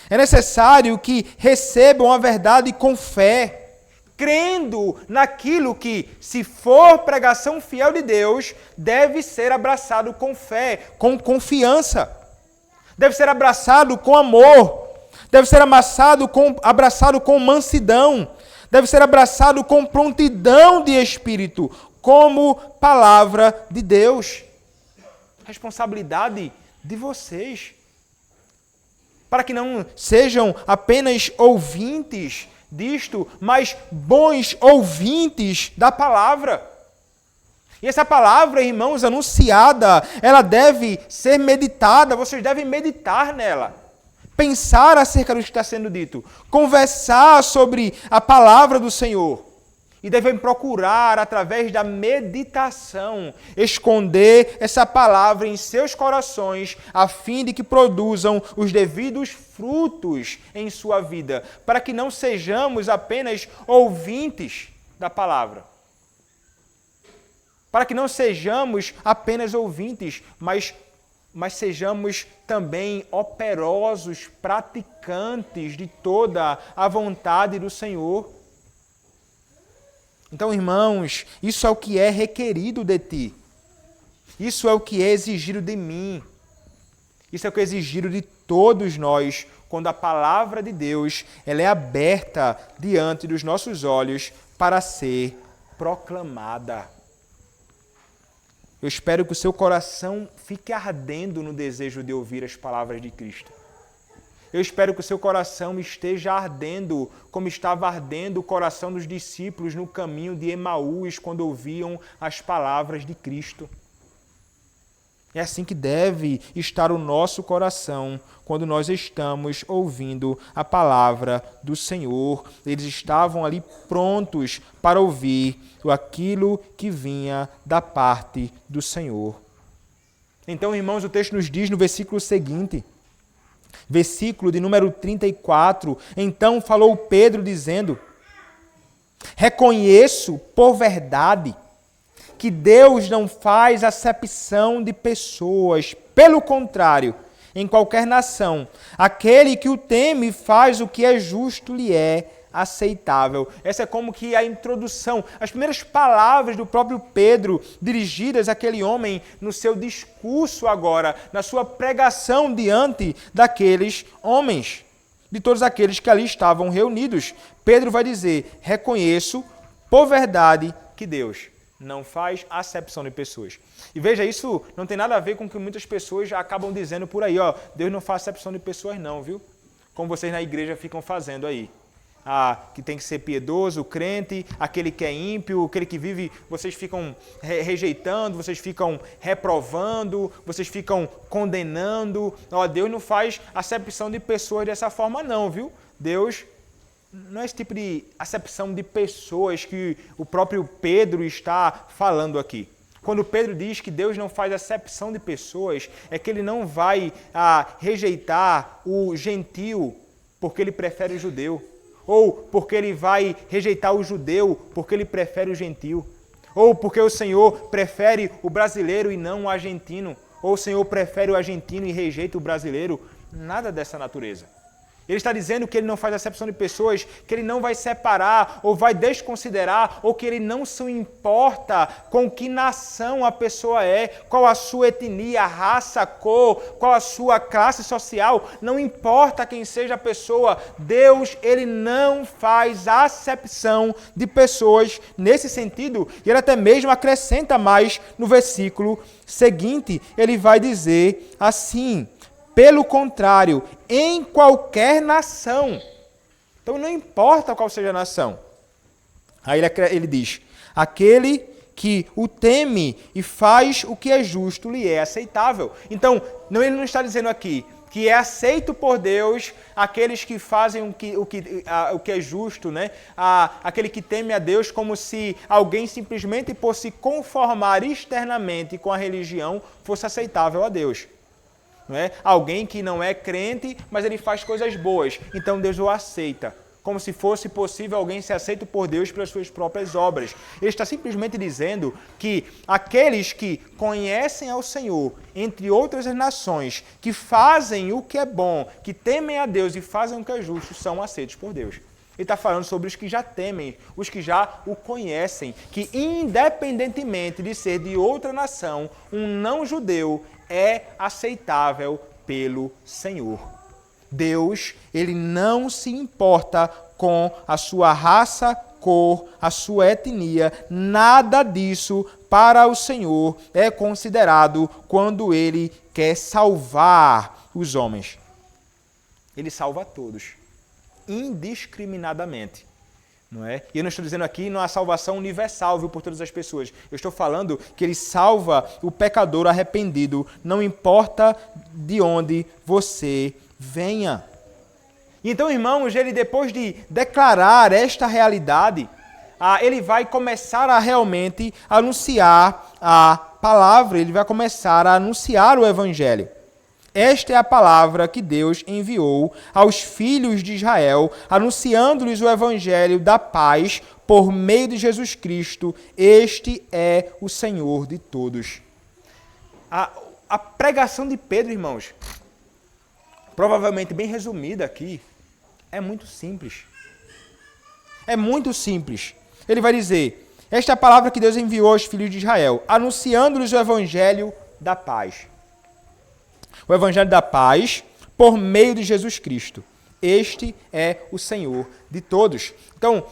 É necessário que recebam a verdade com fé, crendo naquilo que, se for pregação fiel de Deus, deve ser abraçado com fé, com confiança. Deve ser abraçado com amor. Deve ser abraçado com mansidão. Deve ser abraçado com prontidão de espírito, como palavra de Deus. Responsabilidade de vocês. Para que não sejam apenas ouvintes disto, mas bons ouvintes da palavra. E essa palavra, irmãos, anunciada, ela deve ser meditada, vocês devem meditar nela. Pensar acerca do que está sendo dito. Conversar sobre a palavra do Senhor. E devem procurar, através da meditação, esconder essa palavra em seus corações, a fim de que produzam os devidos frutos em sua vida, para que não sejamos apenas ouvintes da palavra. Para que não sejamos apenas ouvintes, mas sejamos também operosos, praticantes de toda a vontade do Senhor. Então, irmãos, isso é o que é requerido de ti. Isso é o que é exigido de mim. Isso é o que é exigido de todos nós, quando a palavra de Deus ela é aberta diante dos nossos olhos para ser proclamada. Eu espero que o seu coração fique ardendo no desejo de ouvir as palavras de Cristo. Eu espero que o seu coração esteja ardendo, como estava ardendo o coração dos discípulos no caminho de Emaús, quando ouviam as palavras de Cristo. É assim que deve estar o nosso coração quando nós estamos ouvindo a palavra do Senhor. Eles estavam ali prontos para ouvir aquilo que vinha da parte do Senhor. Então, irmãos, o texto nos diz no versículo seguinte, versículo de número 34, então falou Pedro dizendo: reconheço por verdade que Deus não faz acepção de pessoas. Pelo contrário, em qualquer nação, aquele que o teme faz o que é justo lhe é aceitável. Essa é como que a introdução, as primeiras palavras do próprio Pedro dirigidas àquele homem no seu discurso agora, na sua pregação diante daqueles homens, de todos aqueles que ali estavam reunidos. Pedro vai dizer: reconheço por verdade que Deus não faz acepção de pessoas. E veja, isso não tem nada a ver com o que muitas pessoas já acabam dizendo por aí, ó, Deus não faz acepção de pessoas não, viu? Como vocês na igreja ficam fazendo aí. Que tem que ser piedoso, crente, aquele que é ímpio, aquele que vive, vocês ficam rejeitando, vocês ficam reprovando, vocês ficam condenando. Deus não faz acepção de pessoas dessa forma não, viu? Deus não é esse tipo de acepção de pessoas que o próprio Pedro está falando aqui. Quando Pedro diz que Deus não faz acepção de pessoas, é que ele não vai rejeitar o gentio porque ele prefere o judeu. Ou porque ele vai rejeitar o judeu porque ele prefere o gentio. Ou porque o Senhor prefere o brasileiro e não o argentino. Ou o Senhor prefere o argentino e rejeita o brasileiro. Nada dessa natureza. Ele está dizendo que ele não faz acepção de pessoas, que ele não vai separar ou vai desconsiderar, ou que ele não se importa com que nação a pessoa é, qual a sua etnia, raça, cor, qual a sua classe social, não importa quem seja a pessoa, Deus, ele não faz acepção de pessoas nesse sentido, e ele até mesmo acrescenta mais no versículo seguinte, ele vai dizer assim: pelo contrário, em qualquer nação. Então não importa qual seja a nação. Aí ele diz: aquele que o teme e faz o que é justo lhe é aceitável. Então, ele não está dizendo aqui que é aceito por Deus aqueles que fazem o que é justo, né? Aquele que teme a Deus, como se alguém simplesmente por se conformar externamente com a religião fosse aceitável a Deus. Não é? Alguém que não é crente, mas ele faz coisas boas, então Deus o aceita. Como se fosse possível alguém ser aceito por Deus pelas suas próprias obras. Ele está simplesmente dizendo que aqueles que conhecem ao Senhor, entre outras nações, que fazem o que é bom, que temem a Deus e fazem o que é justo, são aceitos por Deus. Ele está falando sobre os que já temem, os que já o conhecem, que independentemente de ser de outra nação, um não-judeu é aceitável pelo Senhor. Deus, ele não se importa com a sua raça, cor, a sua etnia. Nada disso para o Senhor é considerado quando Ele quer salvar os homens. Ele salva todos, indiscriminadamente. Não é? E eu não estou dizendo aqui não há salvação universal, viu, por todas as pessoas. Eu estou falando que Ele salva o pecador arrependido, não importa de onde você venha. Então, irmãos, ele depois de declarar esta realidade, ele vai começar a realmente anunciar a palavra, ele vai começar a anunciar o Evangelho. Esta é a palavra que Deus enviou aos filhos de Israel, anunciando-lhes o Evangelho da paz por meio de Jesus Cristo. Este é o Senhor de todos. A pregação de Pedro, irmãos, provavelmente bem resumida aqui, é muito simples. É muito simples. Ele vai dizer, esta é a palavra que Deus enviou aos filhos de Israel, anunciando-lhes o Evangelho da paz. O Evangelho da paz por meio de Jesus Cristo. Este é o Senhor de todos. Então,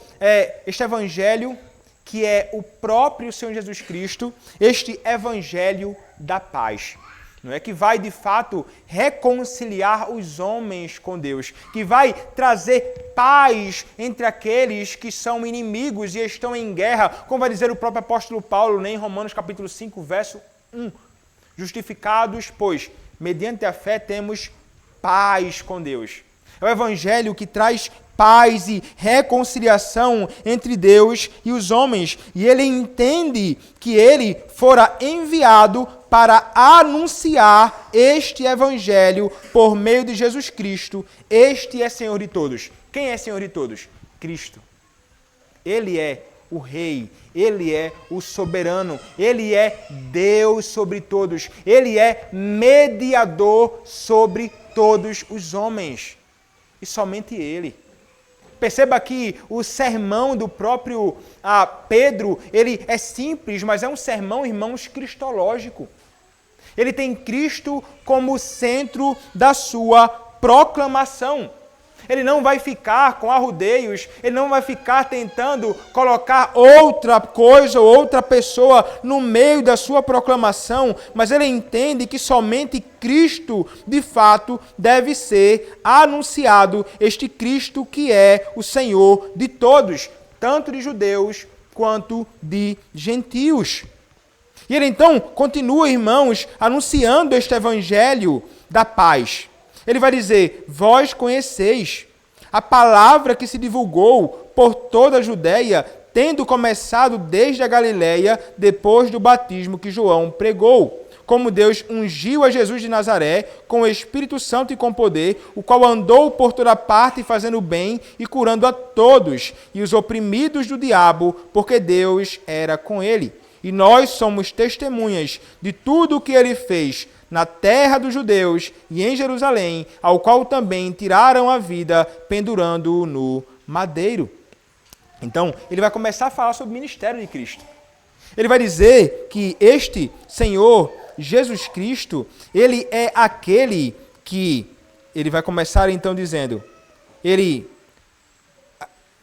este Evangelho que é o próprio Senhor Jesus Cristo, este Evangelho da paz. Não é que vai, de fato, reconciliar os homens com Deus, que vai trazer paz entre aqueles que são inimigos e estão em guerra, como vai dizer o próprio apóstolo Paulo, né, em Romanos capítulo 5, verso 1. Justificados, pois, mediante a fé temos paz com Deus. É o Evangelho que traz paz e reconciliação entre Deus e os homens. E ele entende que ele fora enviado para anunciar este Evangelho por meio de Jesus Cristo. Este é Senhor de todos. Quem é Senhor de todos? Cristo. Ele é o Rei, Ele é o soberano, Ele é Deus sobre todos, Ele é mediador sobre todos os homens. E somente Ele. Perceba que o sermão do próprio Pedro, ele é simples, mas é um sermão, irmãos, cristológico. Ele tem Cristo como centro da sua proclamação. Ele não vai ficar com arrudeios, ele não vai ficar tentando colocar outra coisa ou outra pessoa no meio da sua proclamação, mas ele entende que somente Cristo, de fato, deve ser anunciado, este Cristo que é o Senhor de todos, tanto de judeus quanto de gentios. E ele então continua, irmãos, anunciando este evangelho da paz. Ele vai dizer, vós conheceis a palavra que se divulgou por toda a Judéia, tendo começado desde a Galileia, depois do batismo que João pregou. Como Deus ungiu a Jesus de Nazaré com o Espírito Santo e com poder, o qual andou por toda parte fazendo bem e curando a todos e os oprimidos do diabo, porque Deus era com ele. E nós somos testemunhas de tudo o que ele fez na terra dos judeus e em Jerusalém, ao qual também tiraram a vida, pendurando-o no madeiro. Então, ele vai começar a falar sobre o ministério de Cristo. Ele vai dizer que este Senhor, Jesus Cristo, ele é aquele que, ele vai começar então dizendo,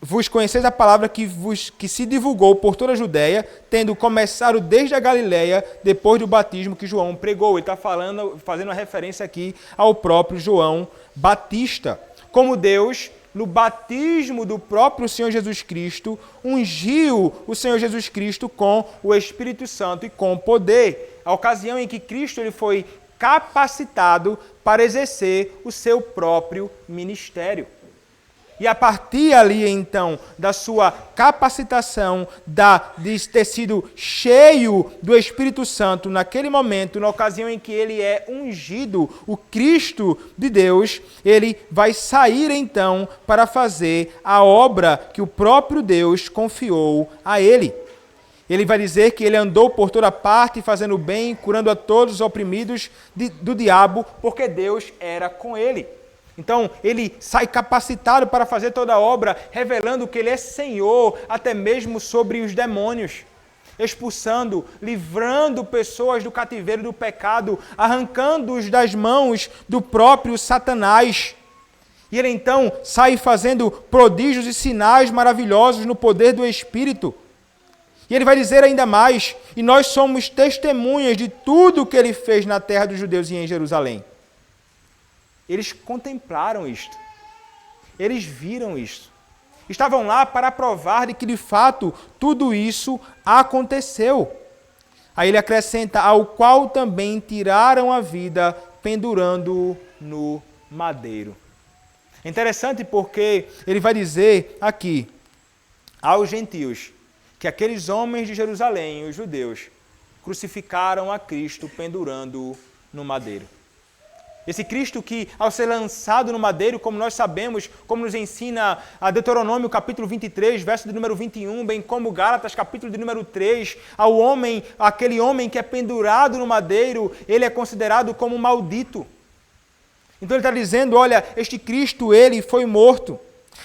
vos conheceis a palavra que se divulgou por toda a Judéia, tendo começado desde a Galileia, depois do batismo que João pregou. Ele está fazendo uma referência aqui ao próprio João Batista. Como Deus, no batismo do próprio Senhor Jesus Cristo, ungiu o Senhor Jesus Cristo com o Espírito Santo e com poder. A ocasião em que Cristo ele foi capacitado para exercer o seu próprio ministério. E a partir ali, então, da sua capacitação, de ter sido cheio do Espírito Santo naquele momento, na ocasião em que ele é ungido, o Cristo de Deus, ele vai sair, então, para fazer a obra que o próprio Deus confiou a ele. Ele vai dizer que ele andou por toda parte, fazendo bem, curando a todos os oprimidos do diabo, porque Deus era com ele. Então, ele sai capacitado para fazer toda a obra, revelando que ele é Senhor, até mesmo sobre os demônios, expulsando, livrando pessoas do cativeiro do pecado, arrancando-os das mãos do próprio Satanás. E ele então sai fazendo prodígios e sinais maravilhosos no poder do Espírito. E ele vai dizer ainda mais, e nós somos testemunhas de tudo o que ele fez na terra dos judeus e em Jerusalém. Eles contemplaram isto. Eles viram isto. Estavam lá para provar de que, de fato, tudo isso aconteceu. Aí ele acrescenta, ao qual também tiraram a vida, pendurando-o no madeiro. É interessante porque ele vai dizer aqui aos gentios que aqueles homens de Jerusalém, os judeus, crucificaram a Cristo pendurando-o no madeiro. Esse Cristo que, ao ser lançado no madeiro, como nós sabemos, como nos ensina a Deuteronômio capítulo 23, verso de número 21, bem como Gálatas capítulo de número 3, aquele homem que é pendurado no madeiro, ele é considerado como maldito. Então ele está dizendo, olha, este Cristo, ele foi morto.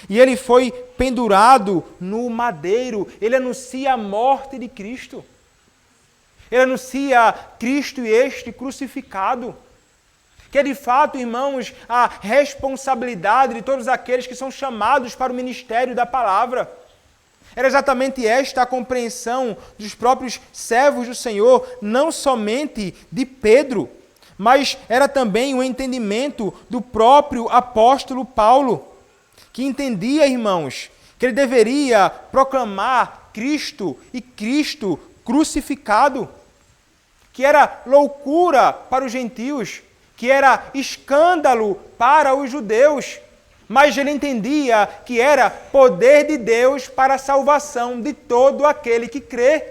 E ele foi pendurado no madeiro. Ele anuncia a morte de Cristo. Ele anuncia Cristo e este crucificado. Que é de fato, irmãos, a responsabilidade de todos aqueles que são chamados para o ministério da palavra. Era exatamente esta a compreensão dos próprios servos do Senhor, não somente de Pedro, mas era também o entendimento do próprio apóstolo Paulo, que entendia, irmãos, que ele deveria proclamar Cristo e Cristo crucificado, que era loucura para os gentios, que era escândalo para os judeus, mas ele entendia que era poder de Deus para a salvação de todo aquele que crê.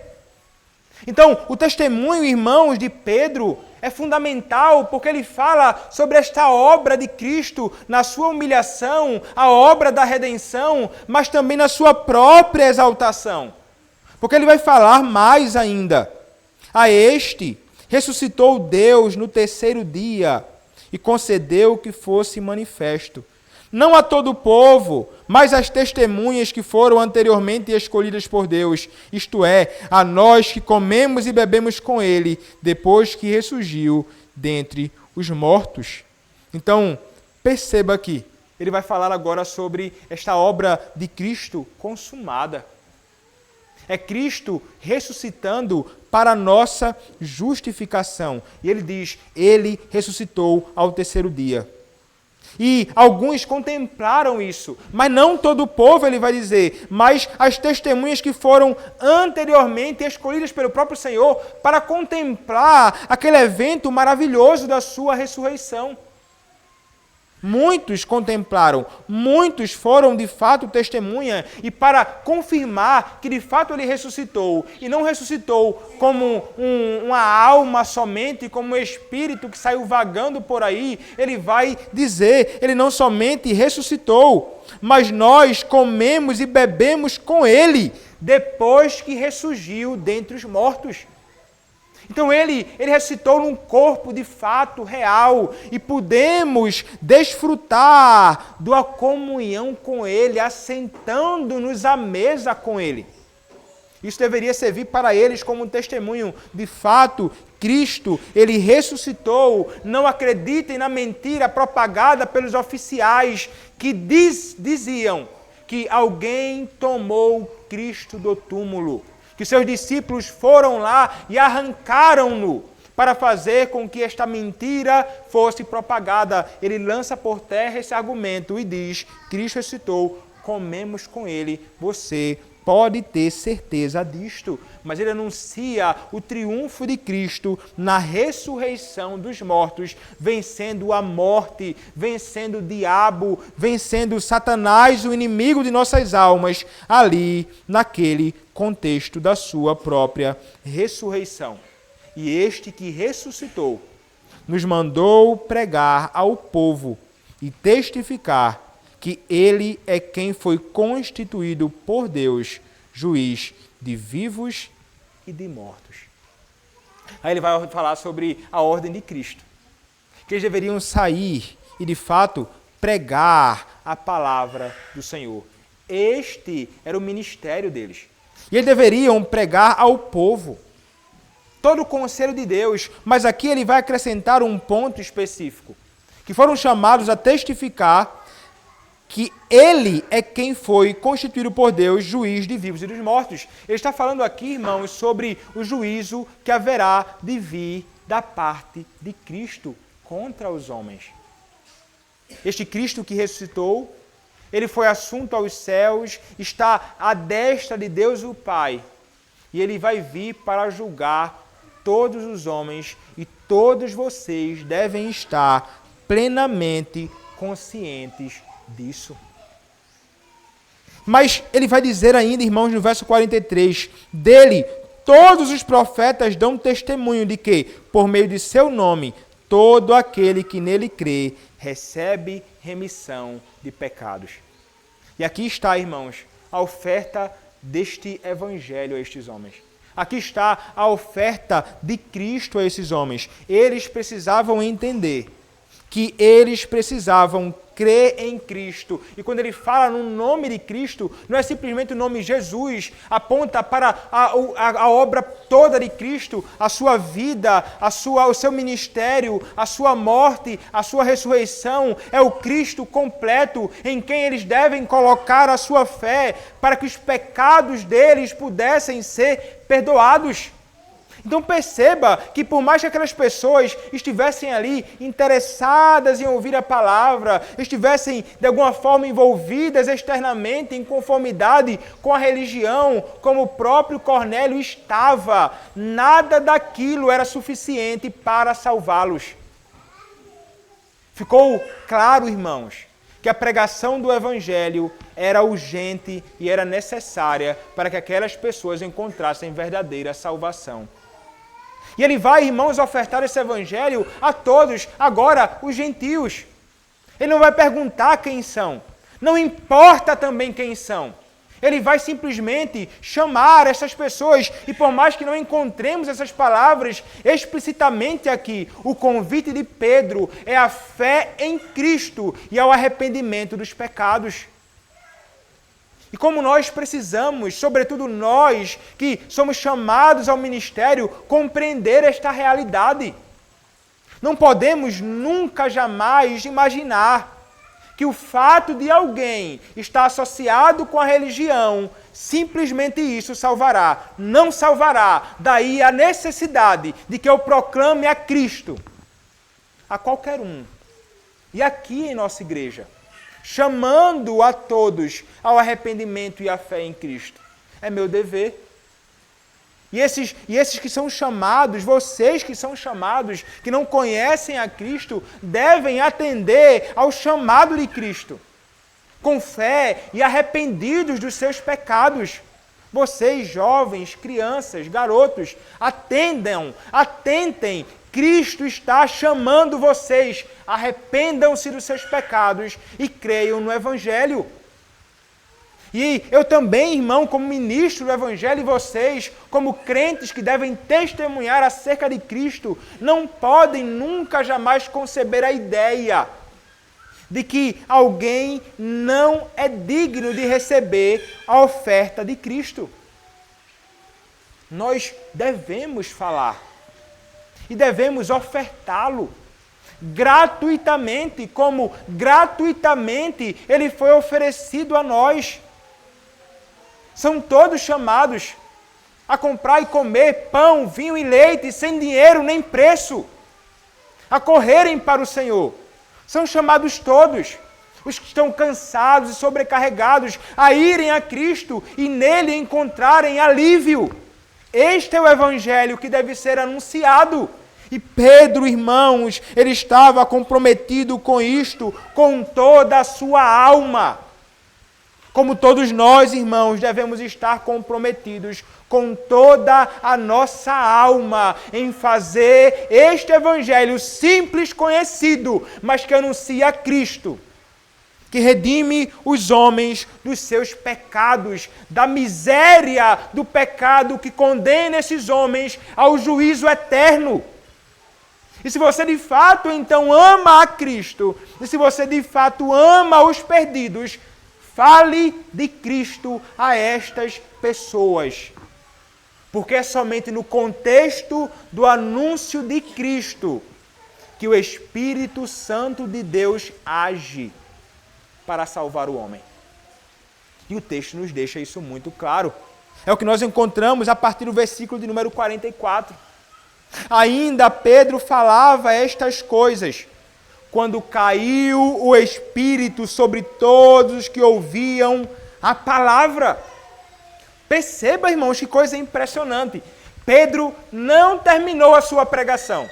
Então, o testemunho, irmãos, de Pedro é fundamental porque ele fala sobre esta obra de Cristo na sua humilhação, a obra da redenção, mas também na sua própria exaltação. Porque ele vai falar mais ainda. A este ressuscitou Deus no terceiro dia e concedeu que fosse manifesto. Não a todo o povo, mas às testemunhas que foram anteriormente escolhidas por Deus, isto é, a nós que comemos e bebemos com ele, depois que ressurgiu dentre os mortos. Então, perceba aqui, ele vai falar agora sobre esta obra de Cristo consumada. É Cristo ressuscitando para a nossa justificação. E ele diz, ele ressuscitou ao terceiro dia. E alguns contemplaram isso, mas não todo o povo, ele vai dizer, mas as testemunhas que foram anteriormente escolhidas pelo próprio Senhor para contemplar aquele evento maravilhoso da sua ressurreição. Muitos contemplaram, muitos foram de fato testemunha, e para confirmar que de fato ele ressuscitou, e não ressuscitou como uma alma somente, como um espírito que saiu vagando por aí, ele vai dizer, ele não somente ressuscitou, mas nós comemos e bebemos com ele, depois que ressurgiu dentre os mortos. Então ele ressuscitou num corpo de fato real e podemos desfrutar da comunhão com ele, assentando-nos à mesa com ele. Isso deveria servir para eles como um testemunho. De fato, Cristo, ele ressuscitou. Não acreditem na mentira propagada pelos oficiais que diziam que alguém tomou Cristo do túmulo, que seus discípulos foram lá e arrancaram-no para fazer com que esta mentira fosse propagada. Ele lança por terra esse argumento e diz, Cristo ressuscitou, comemos com ele, você pode ter certeza disto. Mas ele anuncia o triunfo de Cristo na ressurreição dos mortos, vencendo a morte, vencendo o diabo, vencendo Satanás, o inimigo de nossas almas, ali naquele contexto da sua própria ressurreição. E este que ressuscitou nos mandou pregar ao povo e testificar que ele é quem foi constituído por Deus, juiz de vivos e de mortos. Aí ele vai falar sobre a ordem de Cristo, que eles deveriam sair e, de fato, pregar a palavra do Senhor. Este era o ministério deles. E eles deveriam pregar ao povo, todo o conselho de Deus, mas aqui ele vai acrescentar um ponto específico, que foram chamados a testificar que ele é quem foi constituído por Deus juiz de vivos e dos mortos. Ele está falando aqui, irmãos, sobre o juízo que haverá de vir da parte de Cristo contra os homens. Este Cristo que ressuscitou, ele foi assunto aos céus, está à destra de Deus o Pai, e ele vai vir para julgar todos os homens, e todos vocês devem estar plenamente conscientes disso. Mas ele vai dizer ainda, irmãos, no verso 43, dele, todos os profetas dão testemunho de que, por meio de seu nome, todo aquele que nele crê, recebe remissão de pecados. E aqui está, irmãos, a oferta deste evangelho a estes homens. Aqui está a oferta de Cristo a esses homens. Eles precisavam entender que eles precisavam crer em Cristo. E quando ele fala no nome de Cristo, não é simplesmente o nome Jesus, aponta para a obra toda de Cristo, a sua vida, o seu ministério, a sua morte, a sua ressurreição. É o Cristo completo em quem eles devem colocar a sua fé para que os pecados deles pudessem ser perdoados. Então perceba que por mais que aquelas pessoas estivessem ali interessadas em ouvir a palavra, estivessem de alguma forma envolvidas externamente em conformidade com a religião, como o próprio Cornélio estava, nada daquilo era suficiente para salvá-los. Ficou claro, irmãos, que a pregação do Evangelho era urgente e era necessária para que aquelas pessoas encontrassem verdadeira salvação. E ele vai, irmãos, ofertar esse evangelho a todos, agora os gentios. Ele não vai perguntar quem são. Não importa também quem são. Ele vai simplesmente chamar essas pessoas. E por mais que não encontremos essas palavras explicitamente aqui, o convite de Pedro é a fé em Cristo e ao arrependimento dos pecados. E como nós precisamos, sobretudo nós que somos chamados ao ministério, compreender esta realidade. Não podemos nunca, jamais imaginar que o fato de alguém estar associado com a religião, simplesmente isso salvará. Não salvará. Daí a necessidade de que eu proclame a Cristo a qualquer um. E aqui em nossa igreja, chamando a todos ao arrependimento e à fé em Cristo. É meu dever. E esses que são chamados, vocês que são chamados, que não conhecem a Cristo, devem atender ao chamado de Cristo, com fé e arrependidos dos seus pecados. Vocês, jovens, crianças, garotos, atentem, Cristo está chamando vocês, arrependam-se dos seus pecados e creiam no Evangelho. E eu também, irmão, como ministro do Evangelho, e vocês, como crentes que devem testemunhar acerca de Cristo, não podem nunca, jamais conceber a ideia de que alguém não é digno de receber a oferta de Cristo. Nós devemos falar e devemos ofertá-lo gratuitamente, como gratuitamente ele foi oferecido a nós. São todos chamados a comprar e comer pão, vinho e leite sem dinheiro nem preço, a correrem para o Senhor. São chamados todos, os que estão cansados e sobrecarregados, a irem a Cristo e nele encontrarem alívio. Este é o Evangelho que deve ser anunciado. E Pedro, irmãos, ele estava comprometido com isto, com toda a sua alma. Como todos nós, irmãos, devemos estar comprometidos com toda a nossa alma em fazer este Evangelho simples, conhecido, mas que anuncia Cristo, que redime os homens dos seus pecados, da miséria do pecado que condena esses homens ao juízo eterno. E se você de fato então ama a Cristo, e se você de fato ama os perdidos, fale de Cristo a estas pessoas. Porque é somente no contexto do anúncio de Cristo que o Espírito Santo de Deus age. para salvar o homem. E o texto nos deixa isso muito claro. É o que nós encontramos a partir do versículo de número 44. Ainda Pedro falava estas coisas, quando caiu o Espírito sobre todos os que ouviam a palavra. Perceba, irmãos, que coisa impressionante. Pedro não terminou a sua pregação.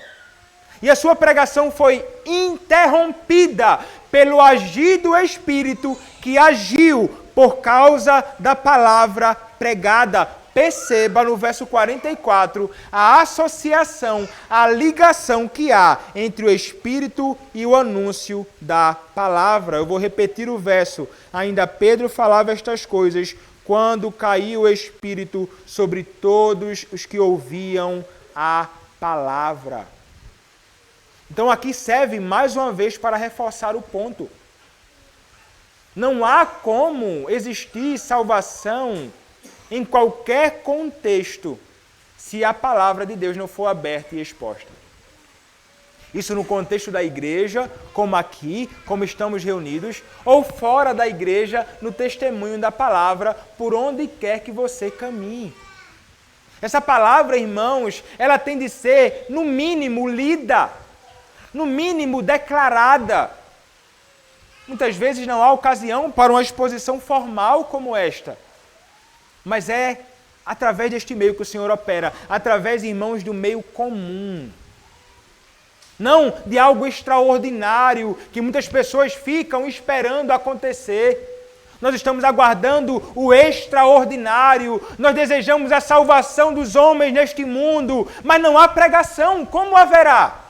E a sua pregação foi interrompida pelo agir do Espírito que agiu por causa da palavra pregada. Perceba no verso 44 a associação, a ligação que há entre o Espírito e o anúncio da palavra. Eu vou repetir o verso. Ainda Pedro falava estas coisas quando caiu o Espírito sobre todos os que ouviam a palavra. Então aqui serve mais uma vez para reforçar o ponto. Não há como existir salvação em qualquer contexto se a palavra de Deus não for aberta e exposta. Isso no contexto da igreja, como aqui, como estamos reunidos, ou fora da igreja, no testemunho da palavra, por onde quer que você caminhe. Essa palavra, irmãos, ela tem de ser, no mínimo, lida, no mínimo, declarada. Muitas vezes não há ocasião para uma exposição formal como esta, mas é através deste meio que o Senhor opera, através, irmãos, do meio comum. Não de algo extraordinário que muitas pessoas ficam esperando acontecer. Nós estamos aguardando o extraordinário. Nós desejamos a salvação dos homens neste mundo, mas não há pregação. Como haverá?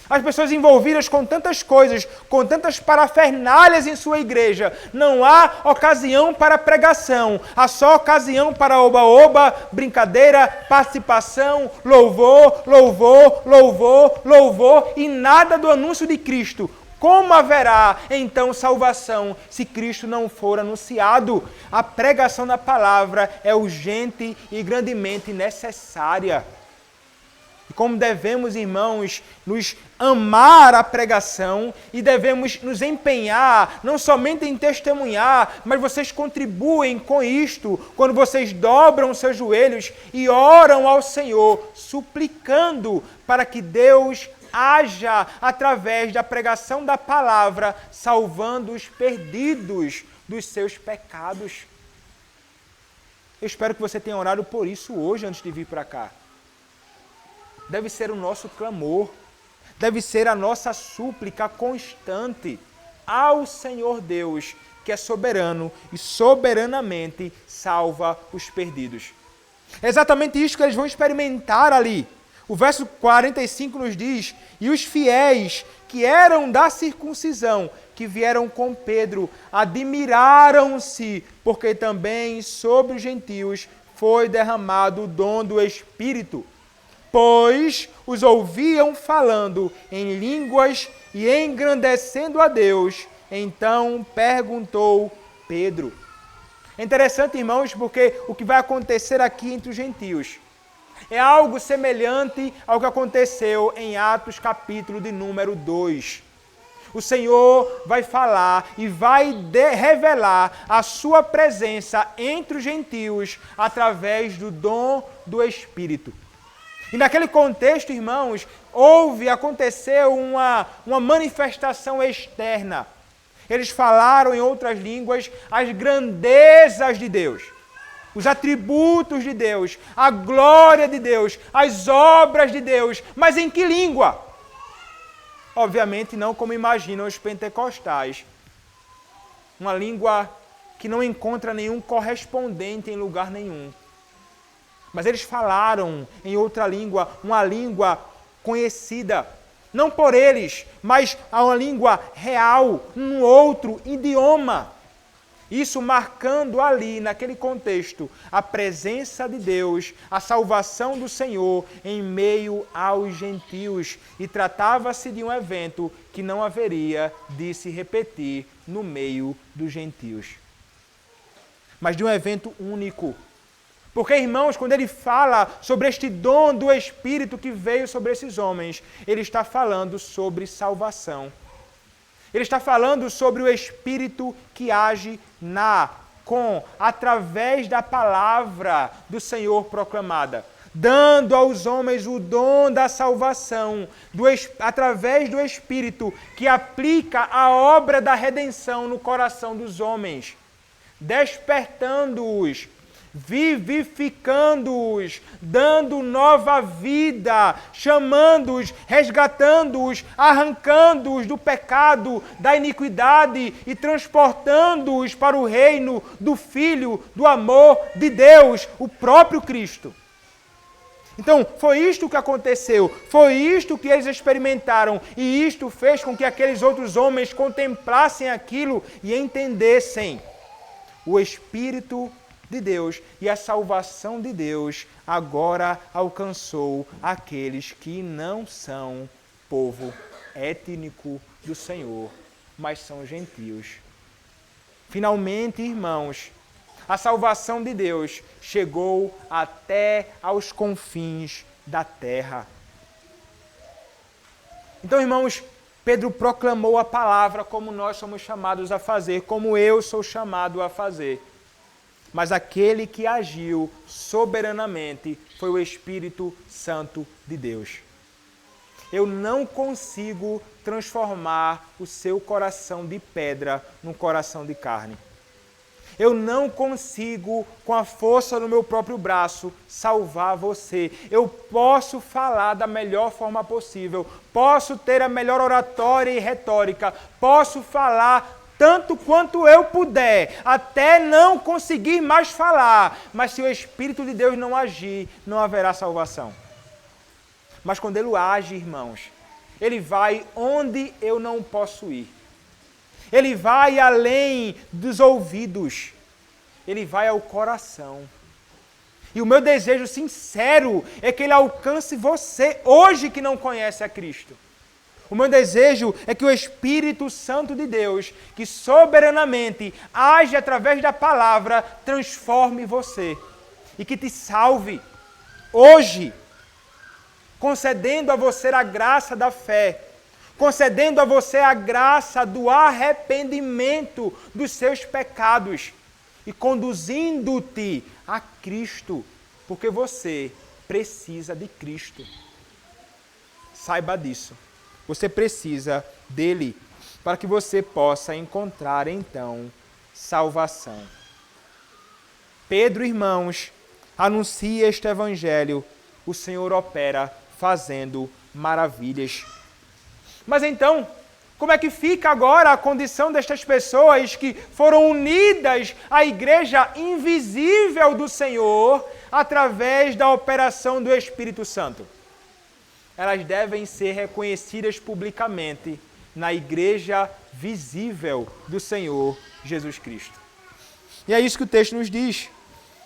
As pessoas envolvidas com tantas coisas, com tantas parafernálias em sua igreja, não há ocasião para pregação. Há só ocasião para oba-oba, brincadeira, participação, louvor, louvor, louvor, louvor e nada do anúncio de Cristo. Como haverá, então, salvação se Cristo não for anunciado? A pregação da palavra é urgente e grandemente necessária. E como devemos, irmãos, nos amar a pregação e devemos nos empenhar, não somente em testemunhar, mas vocês contribuem com isto, quando vocês dobram seus joelhos e oram ao Senhor, suplicando para que Deus haja através da pregação da palavra, salvando os perdidos dos seus pecados. Eu espero que você tenha orado por isso hoje, antes de vir para cá. Deve ser o nosso clamor, deve ser a nossa súplica constante ao Senhor Deus, que é soberano e soberanamente salva os perdidos. É exatamente isso que eles vão experimentar ali. O verso 45 nos diz: e os fiéis que eram da circuncisão, que vieram com Pedro, admiraram-se, porque também sobre os gentios foi derramado o dom do Espírito. Pois os ouviam falando em línguas e engrandecendo a Deus. Então perguntou Pedro. É interessante, irmãos, porque o que vai acontecer aqui entre os gentios é algo semelhante ao que aconteceu em Atos capítulo de número 2. O Senhor vai falar e vai revelar a sua presença entre os gentios através do dom do Espírito. E naquele contexto, irmãos, aconteceu uma manifestação externa. Eles falaram em outras línguas as grandezas de Deus, os atributos de Deus, a glória de Deus, as obras de Deus. Mas em que língua? Obviamente não como imaginam os pentecostais. Uma língua que não encontra nenhum correspondente em lugar nenhum. Mas eles falaram em outra língua, uma língua conhecida, não por eles, mas a uma língua real, um outro idioma. Isso marcando ali, naquele contexto, a presença de Deus, a salvação do Senhor em meio aos gentios. E tratava-se de um evento que não haveria de se repetir no meio dos gentios. Mas de um evento único. Porque, irmãos, quando ele fala sobre este dom do Espírito que veio sobre esses homens, ele está falando sobre salvação. Ele está falando sobre o Espírito que age através da palavra do Senhor proclamada, dando aos homens o dom da salvação, através do Espírito que aplica a obra da redenção no coração dos homens, despertando-os, vivificando-os, dando nova vida, chamando-os, resgatando-os, arrancando-os do pecado, da iniquidade e transportando-os para o reino do Filho, do amor de Deus, o próprio Cristo. Então, foi isto que aconteceu, foi isto que eles experimentaram, e isto fez com que aqueles outros homens contemplassem aquilo e entendessem o Espírito de Deus e a salvação de Deus agora alcançou aqueles que não são povo étnico do Senhor, mas são gentios. Finalmente, irmãos, a salvação de Deus chegou até aos confins da terra. Então, irmãos, Pedro proclamou a palavra como nós somos chamados a fazer, como eu sou chamado a fazer. Mas aquele que agiu soberanamente foi o Espírito Santo de Deus. Eu não consigo transformar o seu coração de pedra num coração de carne. Eu não consigo, com a força do meu próprio braço, salvar você. Eu posso falar da melhor forma possível, posso ter a melhor oratória e retórica, posso falar tanto quanto eu puder, até não conseguir mais falar. Mas se o Espírito de Deus não agir, não haverá salvação. Mas quando Ele age, irmãos, Ele vai onde eu não posso ir. Ele vai além dos ouvidos. Ele vai ao coração. E o meu desejo sincero é que Ele alcance você hoje que não conhece a Cristo. O meu desejo é que o Espírito Santo de Deus, que soberanamente age através da palavra, transforme você e que te salve hoje, concedendo a você a graça da fé, concedendo a você a graça do arrependimento dos seus pecados e conduzindo-te a Cristo, porque você precisa de Cristo. Saiba disso. Você precisa dele para que você possa encontrar, então, salvação. Pedro, irmãos, anuncia este evangelho. O Senhor opera fazendo maravilhas. Mas então, como é que fica agora a condição destas pessoas que foram unidas à igreja invisível do Senhor através da operação do Espírito Santo? Elas devem ser reconhecidas publicamente na igreja visível do Senhor Jesus Cristo. E é isso que o texto nos diz.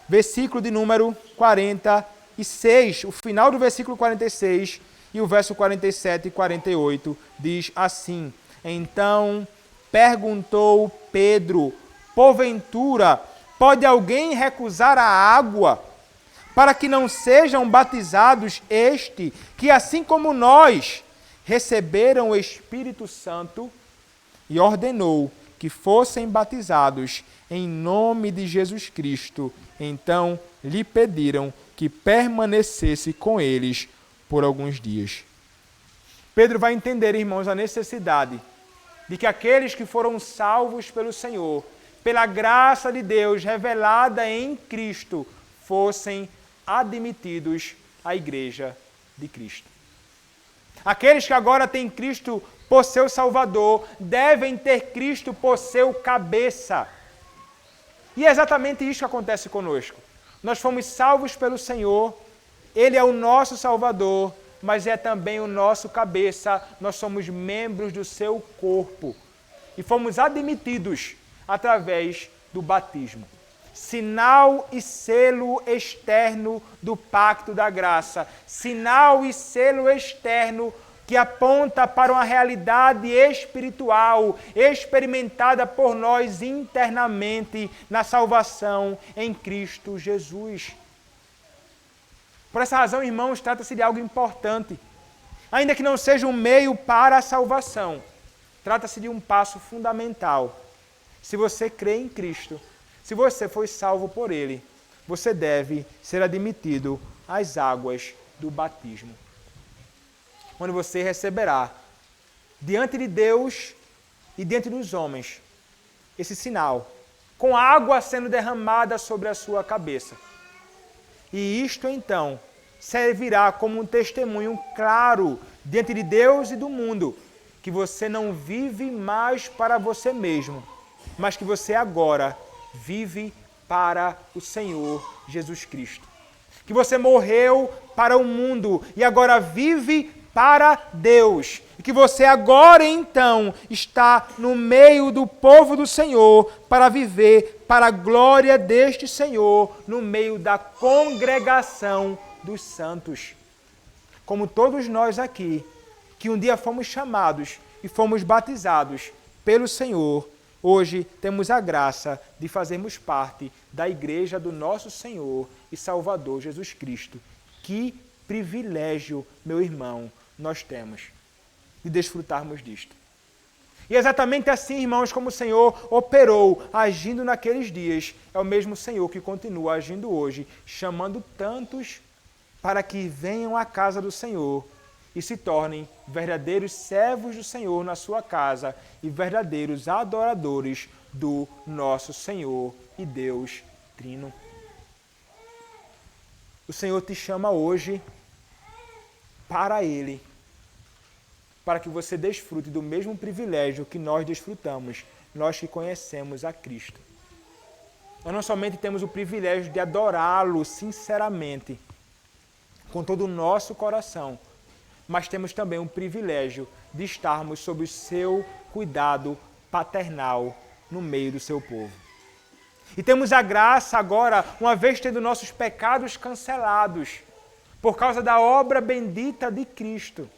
Versículo de número 46, o final do versículo 46 e o verso 47 e 48 diz assim: Então perguntou Pedro, porventura pode alguém recusar a água para que não sejam batizados que assim como nós receberam o Espírito Santo? E ordenou que fossem batizados em nome de Jesus Cristo. Então lhe pediram que permanecesse com eles por alguns dias. Pedro vai entender, irmãos, a necessidade de que aqueles que foram salvos pelo Senhor, pela graça de Deus revelada em Cristo, fossem admitidos à igreja de Cristo. Aqueles que agora têm Cristo por seu Salvador, devem ter Cristo por seu cabeça. E é exatamente isso que acontece conosco. Nós fomos salvos pelo Senhor, Ele é o nosso Salvador, mas é também o nosso cabeça. Nós somos membros do seu corpo e fomos admitidos através do batismo. Sinal e selo externo do pacto da graça. Sinal e selo externo que aponta para uma realidade espiritual experimentada por nós internamente na salvação em Cristo Jesus. Por essa razão, irmãos, trata-se de algo importante. Ainda que não seja um meio para a salvação, Trata-se de um passo fundamental. Se você crê em Cristo, se você foi salvo por Ele, você deve ser admitido às águas do batismo, onde você receberá, diante de Deus e diante dos homens, esse sinal, com água sendo derramada sobre a sua cabeça. E isto, então, servirá como um testemunho claro diante de Deus e do mundo, que você não vive mais para você mesmo, mas que você agora vive para o Senhor Jesus Cristo. Que você morreu para o mundo e agora vive para Deus. E que você agora, então, está no meio do povo do Senhor para viver para a glória deste Senhor, no meio da congregação dos santos. Como todos nós aqui, que um dia fomos chamados e fomos batizados pelo Senhor, hoje temos a graça de fazermos parte da igreja do nosso Senhor e Salvador Jesus Cristo. Que privilégio, meu irmão, nós temos de desfrutarmos disto. E exatamente assim, irmãos, como o Senhor operou, agindo naqueles dias, é o mesmo Senhor que continua agindo hoje, chamando tantos para que venham à casa do Senhor e se tornem verdadeiros servos do Senhor na sua casa e verdadeiros adoradores do nosso Senhor e Deus Trino. O Senhor te chama hoje para Ele, para que você desfrute do mesmo privilégio que nós desfrutamos, nós que conhecemos a Cristo. Nós não somente temos o privilégio de adorá-lo sinceramente, com todo o nosso coração, mas temos também o privilégio de estarmos sob o seu cuidado paternal no meio do seu povo. E temos a graça agora, uma vez tendo nossos pecados cancelados, por causa da obra bendita de Cristo,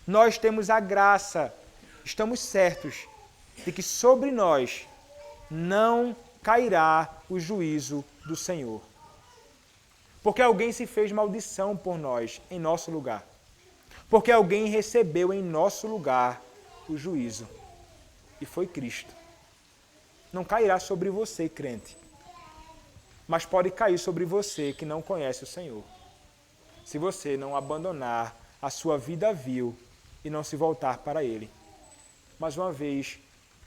nós temos a graça, estamos certos de que sobre nós não cairá o juízo do Senhor. Porque alguém se fez maldição por nós, em nosso lugar. Porque alguém recebeu em nosso lugar o juízo. E foi Cristo. Não cairá sobre você, crente. Mas pode cair sobre você que não conhece o Senhor. Se você não abandonar a sua vida vil e não se voltar para Ele. Mais uma vez,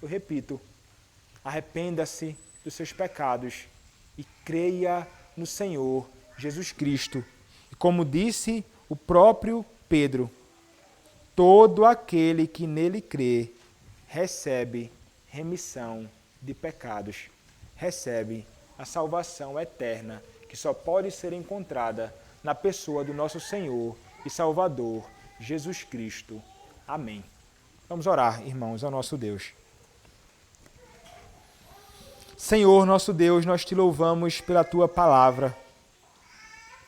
eu repito, arrependa-se dos seus pecados e creia no Senhor Jesus Cristo. E como disse o próprio Pedro, todo aquele que nele crê recebe remissão de pecados, recebe a salvação eterna que só pode ser encontrada na pessoa do nosso Senhor e Salvador, Jesus Cristo. Amém. Vamos orar, irmãos, ao nosso Deus. Senhor, nosso Deus, nós te louvamos pela tua palavra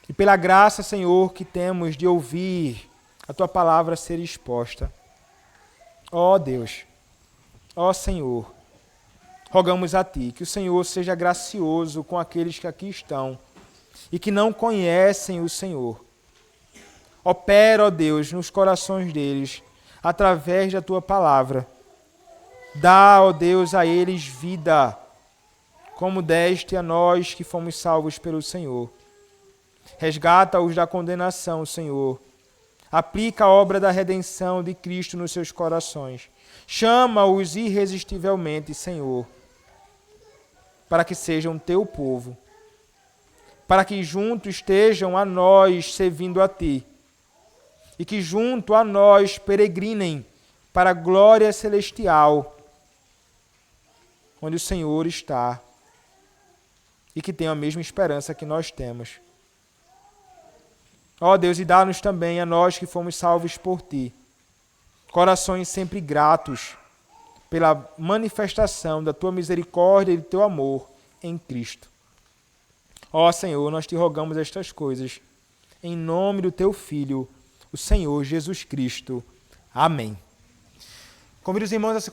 e pela graça, Senhor, que temos de ouvir a tua palavra ser exposta. Ó Deus, ó Senhor, rogamos a ti que o Senhor seja gracioso com aqueles que aqui estão e que não conhecem o Senhor. Opera, ó Deus, nos corações deles, através da tua palavra. Dá, ó Deus, a eles vida, como deste a nós que fomos salvos pelo Senhor. Resgata-os da condenação, Senhor. Aplica a obra da redenção de Cristo nos seus corações. Chama-os irresistivelmente, Senhor, para que sejam teu povo, para que junto estejam a nós servindo a ti, e que junto a nós peregrinem para a glória celestial, onde o Senhor está, e que tenham a mesma esperança que nós temos. Ó Deus, e dá-nos também a nós que fomos salvos por ti, corações sempre gratos pela manifestação da tua misericórdia e do teu amor em Cristo. Ó Senhor, nós te rogamos estas coisas, em nome do teu Filho, o Senhor Jesus Cristo. Amém. Convido os irmãos a se